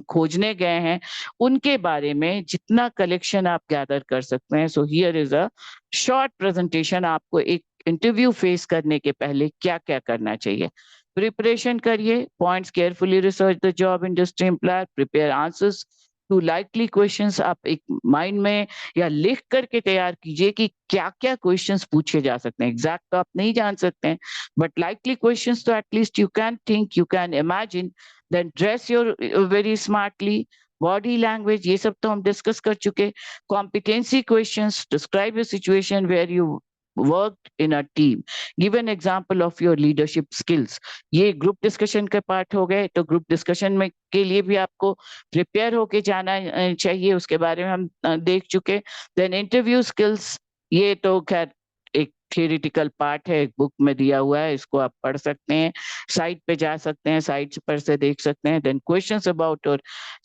खोजने गए हैं, उनके बारे में जितना कलेक्शन आप गैदर कर सकते हैं. So here is a short presentation. आपको एक इंटरव्यू फेस करने के पहले क्या क्या करना चाहिए. प्रिपरेशन करिए, points carefully research the job industry employer, prepare answers to likely questions. आप एक माइंड में या लिख करके तैयार कीजिए कि क्या क्या क्वेश्चंस पूछे जा सकते हैं. एग्जैक्ट तो आप नहीं जान सकते हैं, बट लाइकली क्वेश्चंस तो at least you can think, you can imagine. Then dress your very smartly. Body language, ये सब तो हम डिस्कस कर चुके. Competency questions, describe your situation where you worked in a team, give an example of your leadership skills. ये group discussion के part हो गए. तो ग्रुप डिस्कशन में के लिए भी आपको प्रिपेयर होके जाना चाहिए, उसके बारे में हम देख चुके. देन इंटरव्यू स्किल्स, ये तो खैर एक थियोरिटिकल पार्ट है, एक बुक में दिया हुआ है, इसको आप पढ़ सकते हैं, साइट पे जा सकते हैं, साइट पर से देख सकते हैं. Then questions about your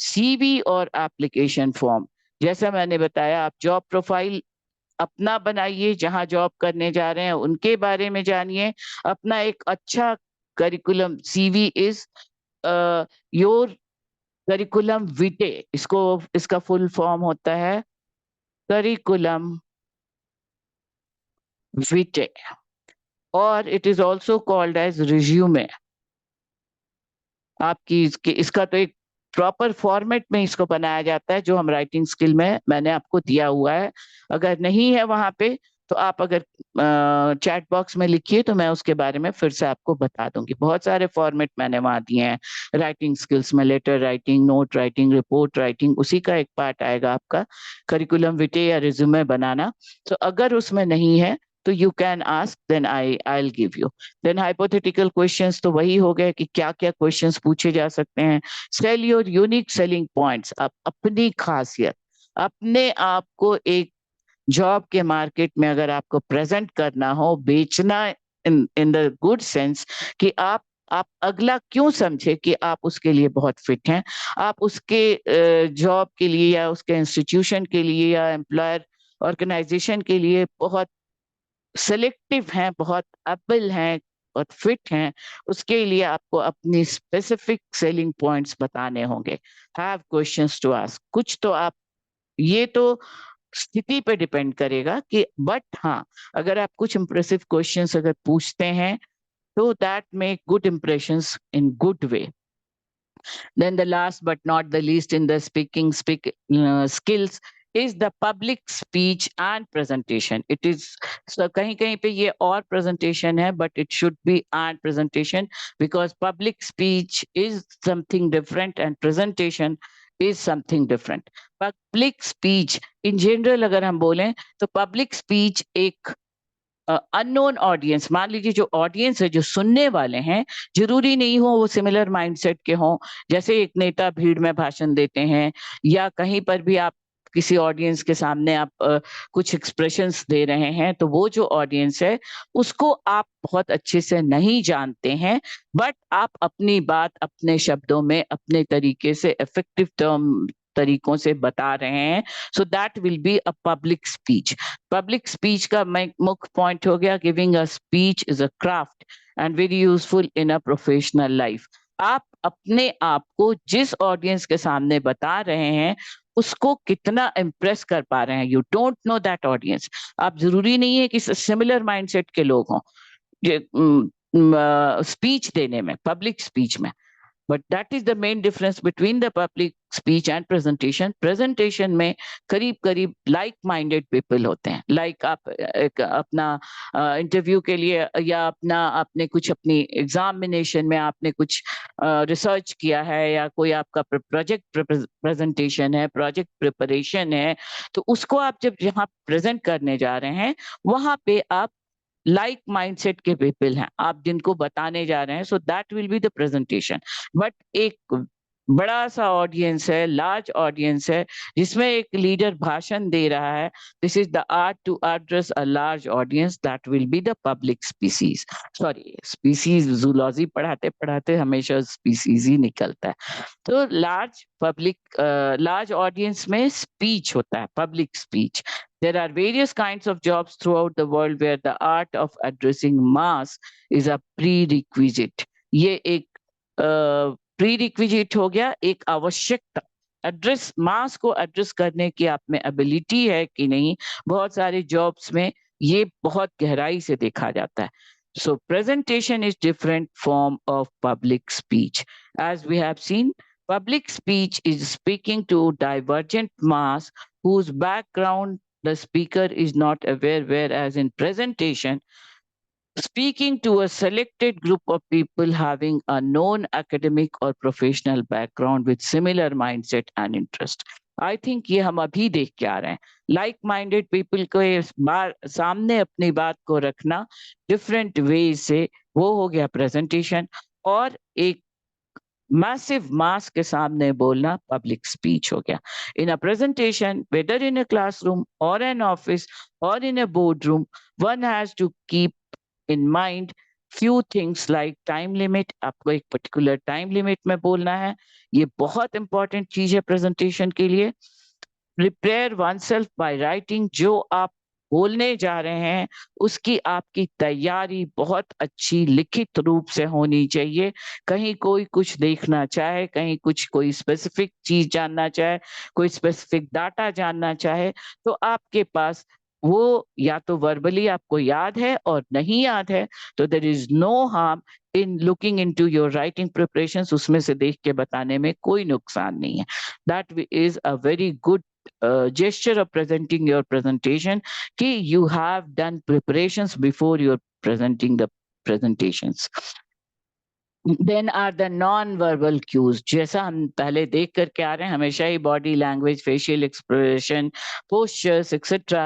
CV और एप्लीकेशन फॉर्म. जैसा मैंने बताया, आप जॉब प्रोफाइल अपना बनाइए, जहां जॉब करने जा रहे हैं उनके बारे में जानिए. अपना एक अच्छा curriculum, CV is your curriculum vitae. इसका फुल फॉर्म होता है करिकुलम विटे, और it is also called as resume. आपकी इसका तो एक प्रॉपर फॉर्मेट में इसको बनाया जाता है, जो हम राइटिंग स्किल में मैंने आपको दिया हुआ है. अगर नहीं है वहां पे, तो आप अगर चैट बॉक्स में लिखिए तो मैं उसके बारे में फिर से आपको बता दूंगी. बहुत सारे फॉर्मेट मैंने वहां दिए हैं राइटिंग स्किल्स में. Letter writing, note writing, report writing, उसी का एक पार्ट आएगा आपका करिकुलम विटे या रिज्यूमे बनाना. तो अगर उसमें नहीं है तो you can ask, then I will give you. Then hypothetical questions तो वही हो गए कि क्या क्या क्वेश्चंस पूछे जा सकते हैं. Sell your unique selling points. आप अपनी खासियत, अपने आप को एक जॉब के मार्केट में अगर आपको प्रेजेंट करना हो, बेचना इन द गुड सेंस, कि आप अगला क्यों समझे कि आप उसके लिए बहुत फिट हैं, आप उसके जॉब के लिए या उसके इंस्टीट्यूशन के लिए या एम्प्लॉयर ऑर्गेनाइजेशन के लिए बहुत सेलेक्टिव हैं, बहुत एबल हैं, बहुत फिट हैं. उसके लिए आपको अपनी स्पेसिफिक सेलिंग पॉइंट्स बताने होंगे. Have questions to ask. कुछ तो आप, ये तो स्थिति पे डिपेंड करेगा कि, बट हाँ, अगर आप कुछ इंप्रेसिव क्वेश्चंस अगर पूछते हैं तो that make good impressions in good way. Then the last but not the least in the speaking skills is the public speech and presentation. It is, so कहीं-कहीं पे ये और presentation है, but it should be and presentation, because public speech is something different and presentation is something different. Public speech in general अगर हम बोलें तो public speech एक अननोन ऑडियंस, मान लीजिए जो ऑडियंस है, जो सुनने वाले हैं, जरूरी नहीं हो वो सिमिलर माइंडसेट के हों. जैसे एक नेता भीड़ में भाषण देते हैं, या कहीं पर भी आप किसी ऑडियंस के सामने आप कुछ एक्सप्रेशंस दे रहे हैं, तो वो जो ऑडियंस है उसको आप बहुत अच्छे से नहीं जानते हैं, बट आप अपनी बात अपने शब्दों में, अपने तरीके से, इफेक्टिव तरीकों से बता रहे हैं. So that will be a public speech. Public speech का मुख्य पॉइंट हो गया, giving a speech is a craft and very useful in a professional life. आप अपने आप को जिस ऑडियंस के सामने बता रहे हैं उसको कितना इम्प्रेस कर पा रहे हैं. You don't know that audience. आप जरूरी नहीं है कि सिमिलर माइंडसेट के लोग हों. स्पीच देने में, पब्लिक स्पीच में। But that is the main difference between the public speech and presentation. Presentation में करीब करीब लाइक माइंडेड पीपल होते हैं। लाइक आप एक अपना इंटरव्यू के लिए या अपना आपने कुछ अपनी एग्जामिनेशन में आपने कुछ रिसर्च किया है या कोई आपका प्रोजेक्ट प्रेजेंटेशन है, प्रोजेक्ट प्रिपरेशन है, तो उसको आप जब यहाँ प्रेजेंट करने जा रहे हैं, वहां पे आप लाइक माइंडसेट के पीपल हैं आप जिनको बताने जा रहे हैं, so that will be the presentation. But एक बड़ा सा ऑडियंस है, लार्ज ऑडियंस है, जिसमें एक लीडर भाषण दे रहा है, this is the art to address a large audience, that will be the public species. Sorry, species zoology पढ़ाते पढ़ाते हमेशा स्पीसीज ही निकलता है। तो लार्ज ऑडियंस में स्पीच होता है, public speech. There are various kinds of jobs throughout the world where the art of addressing mass is a prerequisite. ये एक प्रीरिक्विजिट हो गया, एक आवश्यकता। एड्रेस मास को एड्रेस करने की आप में एबिलिटी है कि नहीं, बहुत सारे जॉब्स में ये बहुत गहराई से देखा जाता है। So presentation is different form of public speech. As we have seen, public speech is speaking to divergent mass whose background the speaker is not aware, whereas in presentation, speaking to a selected group of people having a known academic or professional background with similar mindset and interest. I think ये हम अभी देख के आ रहे हैं, like minded people को सामने अपनी बात को रखना डिफरेंट वे से, वो हो गया प्रेजेंटेशन। और एक massive mass के सामने बोलना पब्लिक स्पीच हो गया। In a presentation, whether in a classroom or an office or in a boardroom, one has to keep in mind few things like time limit। आपको एक particular time limit में बोलना है, ये बहुत important चीज है presentation के लिए। Prepare oneself by writing, जो आप बोलने जा रहे हैं उसकी आपकी तैयारी बहुत अच्छी लिखित रूप से होनी चाहिए। कहीं कोई कुछ देखना चाहे, कहीं कुछ कोई स्पेसिफिक चीज जानना चाहे, कोई स्पेसिफिक डाटा जानना चाहे, तो आपके पास वो या तो वर्बली आपको याद है, और नहीं याद है तो there is no harm in looking into your writing preparations. उसमें से देख के बताने में कोई नुकसान नहीं है। That is a very good gesture of presenting your presentation, कि you have done preparations before you're presenting the presentations. Then are the non-verbal cues, जैसा हम पहले देख करके आ रहे हैं, हमेशा ही body language, facial expression, postures, etc.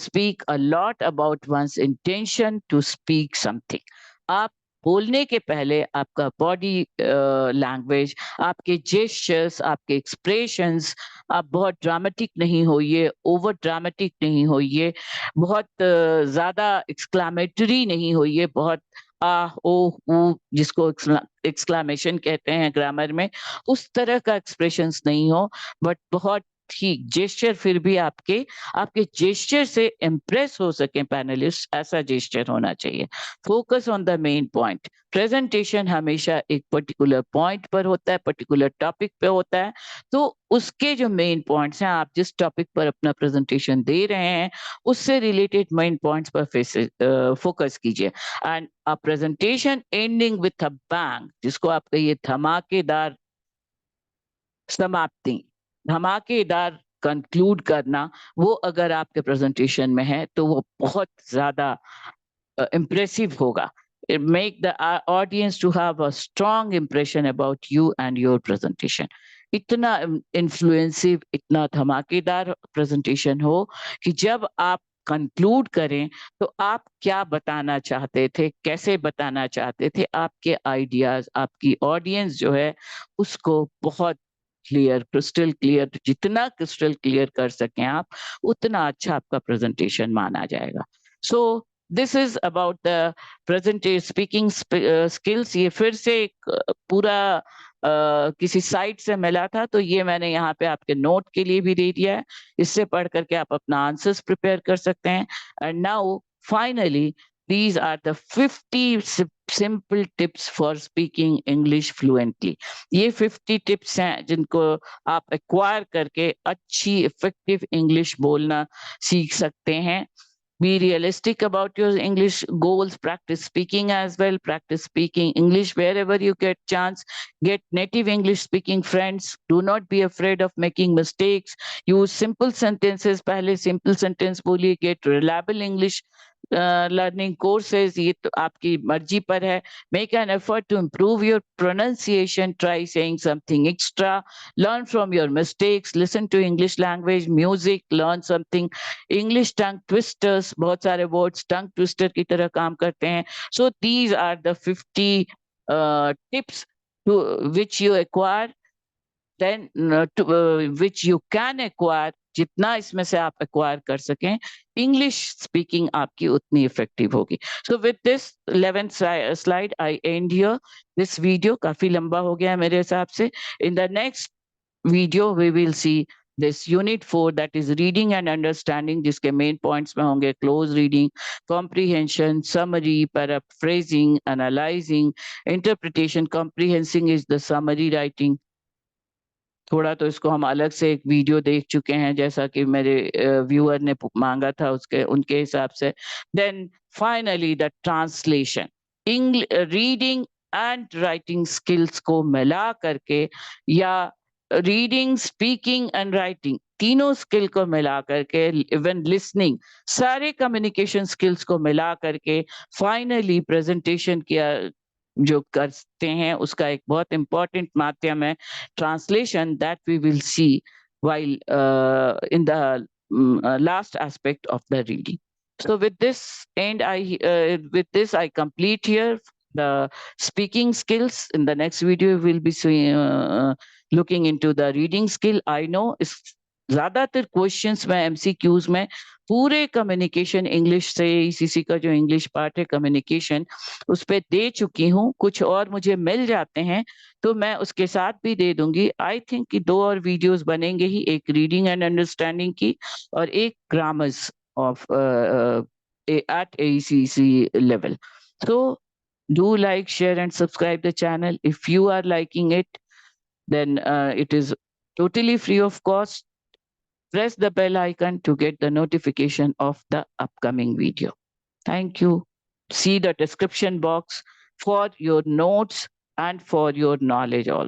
speak a lot about one's intention to speak something. आप बोलने के पहले आपका बॉडी लैंग्वेज, आपके जेस्चर्स, आपके एक्सप्रेशंस, आप बहुत ड्रामेटिक नहीं होइए, ओवर ड्रामेटिक नहीं होइए, बहुत ज्यादा एक्सक्लामेटरी नहीं होइए, बहुत आ ओ ऊ जिसको एक्सक्लामेशन कहते हैं ग्रामर में, उस तरह का एक्सप्रेशंस नहीं हो, बट बहुत ठीक जेस्चर, फिर भी आपके आपके जेस्चर से इम्प्रेस हो सके पैनलिस्ट, ऐसा जेस्चर होना चाहिए। Focus on the main point. Presentation हमेशा एक पर्टिकुलर पॉइंट पर होता है, पर्टिकुलर टॉपिक पे होता है, तो उसके जो मेन पॉइंट्स हैं, आप जिस टॉपिक पर अपना प्रेजेंटेशन दे रहे हैं उससे रिलेटेड मेन पॉइंट्स पर फोकस कीजिए। And a presentation ending with a bang, जिसको आप कहिए धमाकेदार समाप्ति, धमाकेदार कंक्लूड करना, वो अगर आपके प्रेजेंटेशन में है तो वो बहुत ज्यादा impressive होगा। It make the audience to have a strong impression about you and your presentation. इतना influensive, इतना धमाकेदार presentation हो कि जब आप कंक्लूड करें तो आप क्या बताना चाहते थे, कैसे बताना चाहते थे, आपके आइडियाज, आपकी ऑडियंस जो है उसको बहुत क्लियर, क्रिस्टल क्लियर, जितना क्रिस्टल क्लियर कर सकें आप, उतना अच्छा आपका प्रेजेंटेशन माना जाएगा। So this is about the presentation speaking skills. ये फिर से एक पूरा किसी साइट से मिला था, तो ये मैंने यहाँ पे आपके नोट के लिए भी दे दिया है, इससे पढ़ करके आप अपना आंसर्स प्रिपेयर कर सकते हैं। And now finally these are the 50 simple tips for speaking English fluently. ये 50 टिप्स हैं जिनको आप एक्वायर करके अच्छी इफेक्टिव इंग्लिश बोलना सीख सकते हैं। Be realistic about your English goals. Practice speaking as well. Practice speaking English wherever you get chance. Get native English speaking friends. Do not be afraid of making mistakes. Use simple sentences. पहले simple sentence बोलिए. Get reliable English learning courses. ये तो आपकी मर्जी पर है. Make an effort to improve your pronunciation. Try saying something extra. Learn from your mistakes. Listen to English language music. Learn something. English tongue twisters, बहुत सारे words tongue twister की तरह काम करते हैं. So these are the 50 tips to which you acquire, then which you can acquire. जितना इसमें से आप एक्वायर कर सकें, इंग्लिश स्पीकिंग आपकी उतनी इफेक्टिव होगी. So with this 11th slide I and here this video. काफी लंबा हो गया है मेरे हिसाब से. In the next video we will see this unit 4, that is reading and understanding, जिसके main points में होंगे close reading, comprehension, summary, paraphrasing, analyzing, interpretation. Comprehension is the summary writing. थोड़ा तो इसको हम अलग से एक वीडियो देख चुके हैं, जैसा कि मेरे व्यूअर ने मांगा था उसके उनके हिसाब से. Then finally the translation. Reading and writing skills को मिला करके, या रीडिंग स्पीकिंग एंड राइटिंग तीनों स्किल को मिला करके, इवन लिसनिंग, सारे कम्युनिकेशन स्किल्स को मिला करके फाइनली प्रेजेंटेशन किया जो करते हैं, उसका एक बहुत इंपॉर्टेंट माध्यम है translation, that we will see while in the last aspect of the reading. So with this with this I complete here the speaking skills. In the next video we'll be looking into the reading skill. I know is ज्यादातर questions में MCQs में पूरे communication English से, ECC का जो English part है communication, उस पे दे चुकी हूँ. कुछ और मुझे मिल जाते हैं तो मैं उसके साथ भी दे दूंगी. आई थिंक कि 2 और वीडियोस बनेंगे ही, एक रीडिंग एंड अंडरस्टैंडिंग की और एक ग्रामर्स ऑफ एट ACC लेवल. So do like, share and subscribe the channel. If you are liking it, then it is totally free of cost. Press the bell icon to get the notification of the upcoming video. Thank you. See the description box for your notes and for your knowledge also.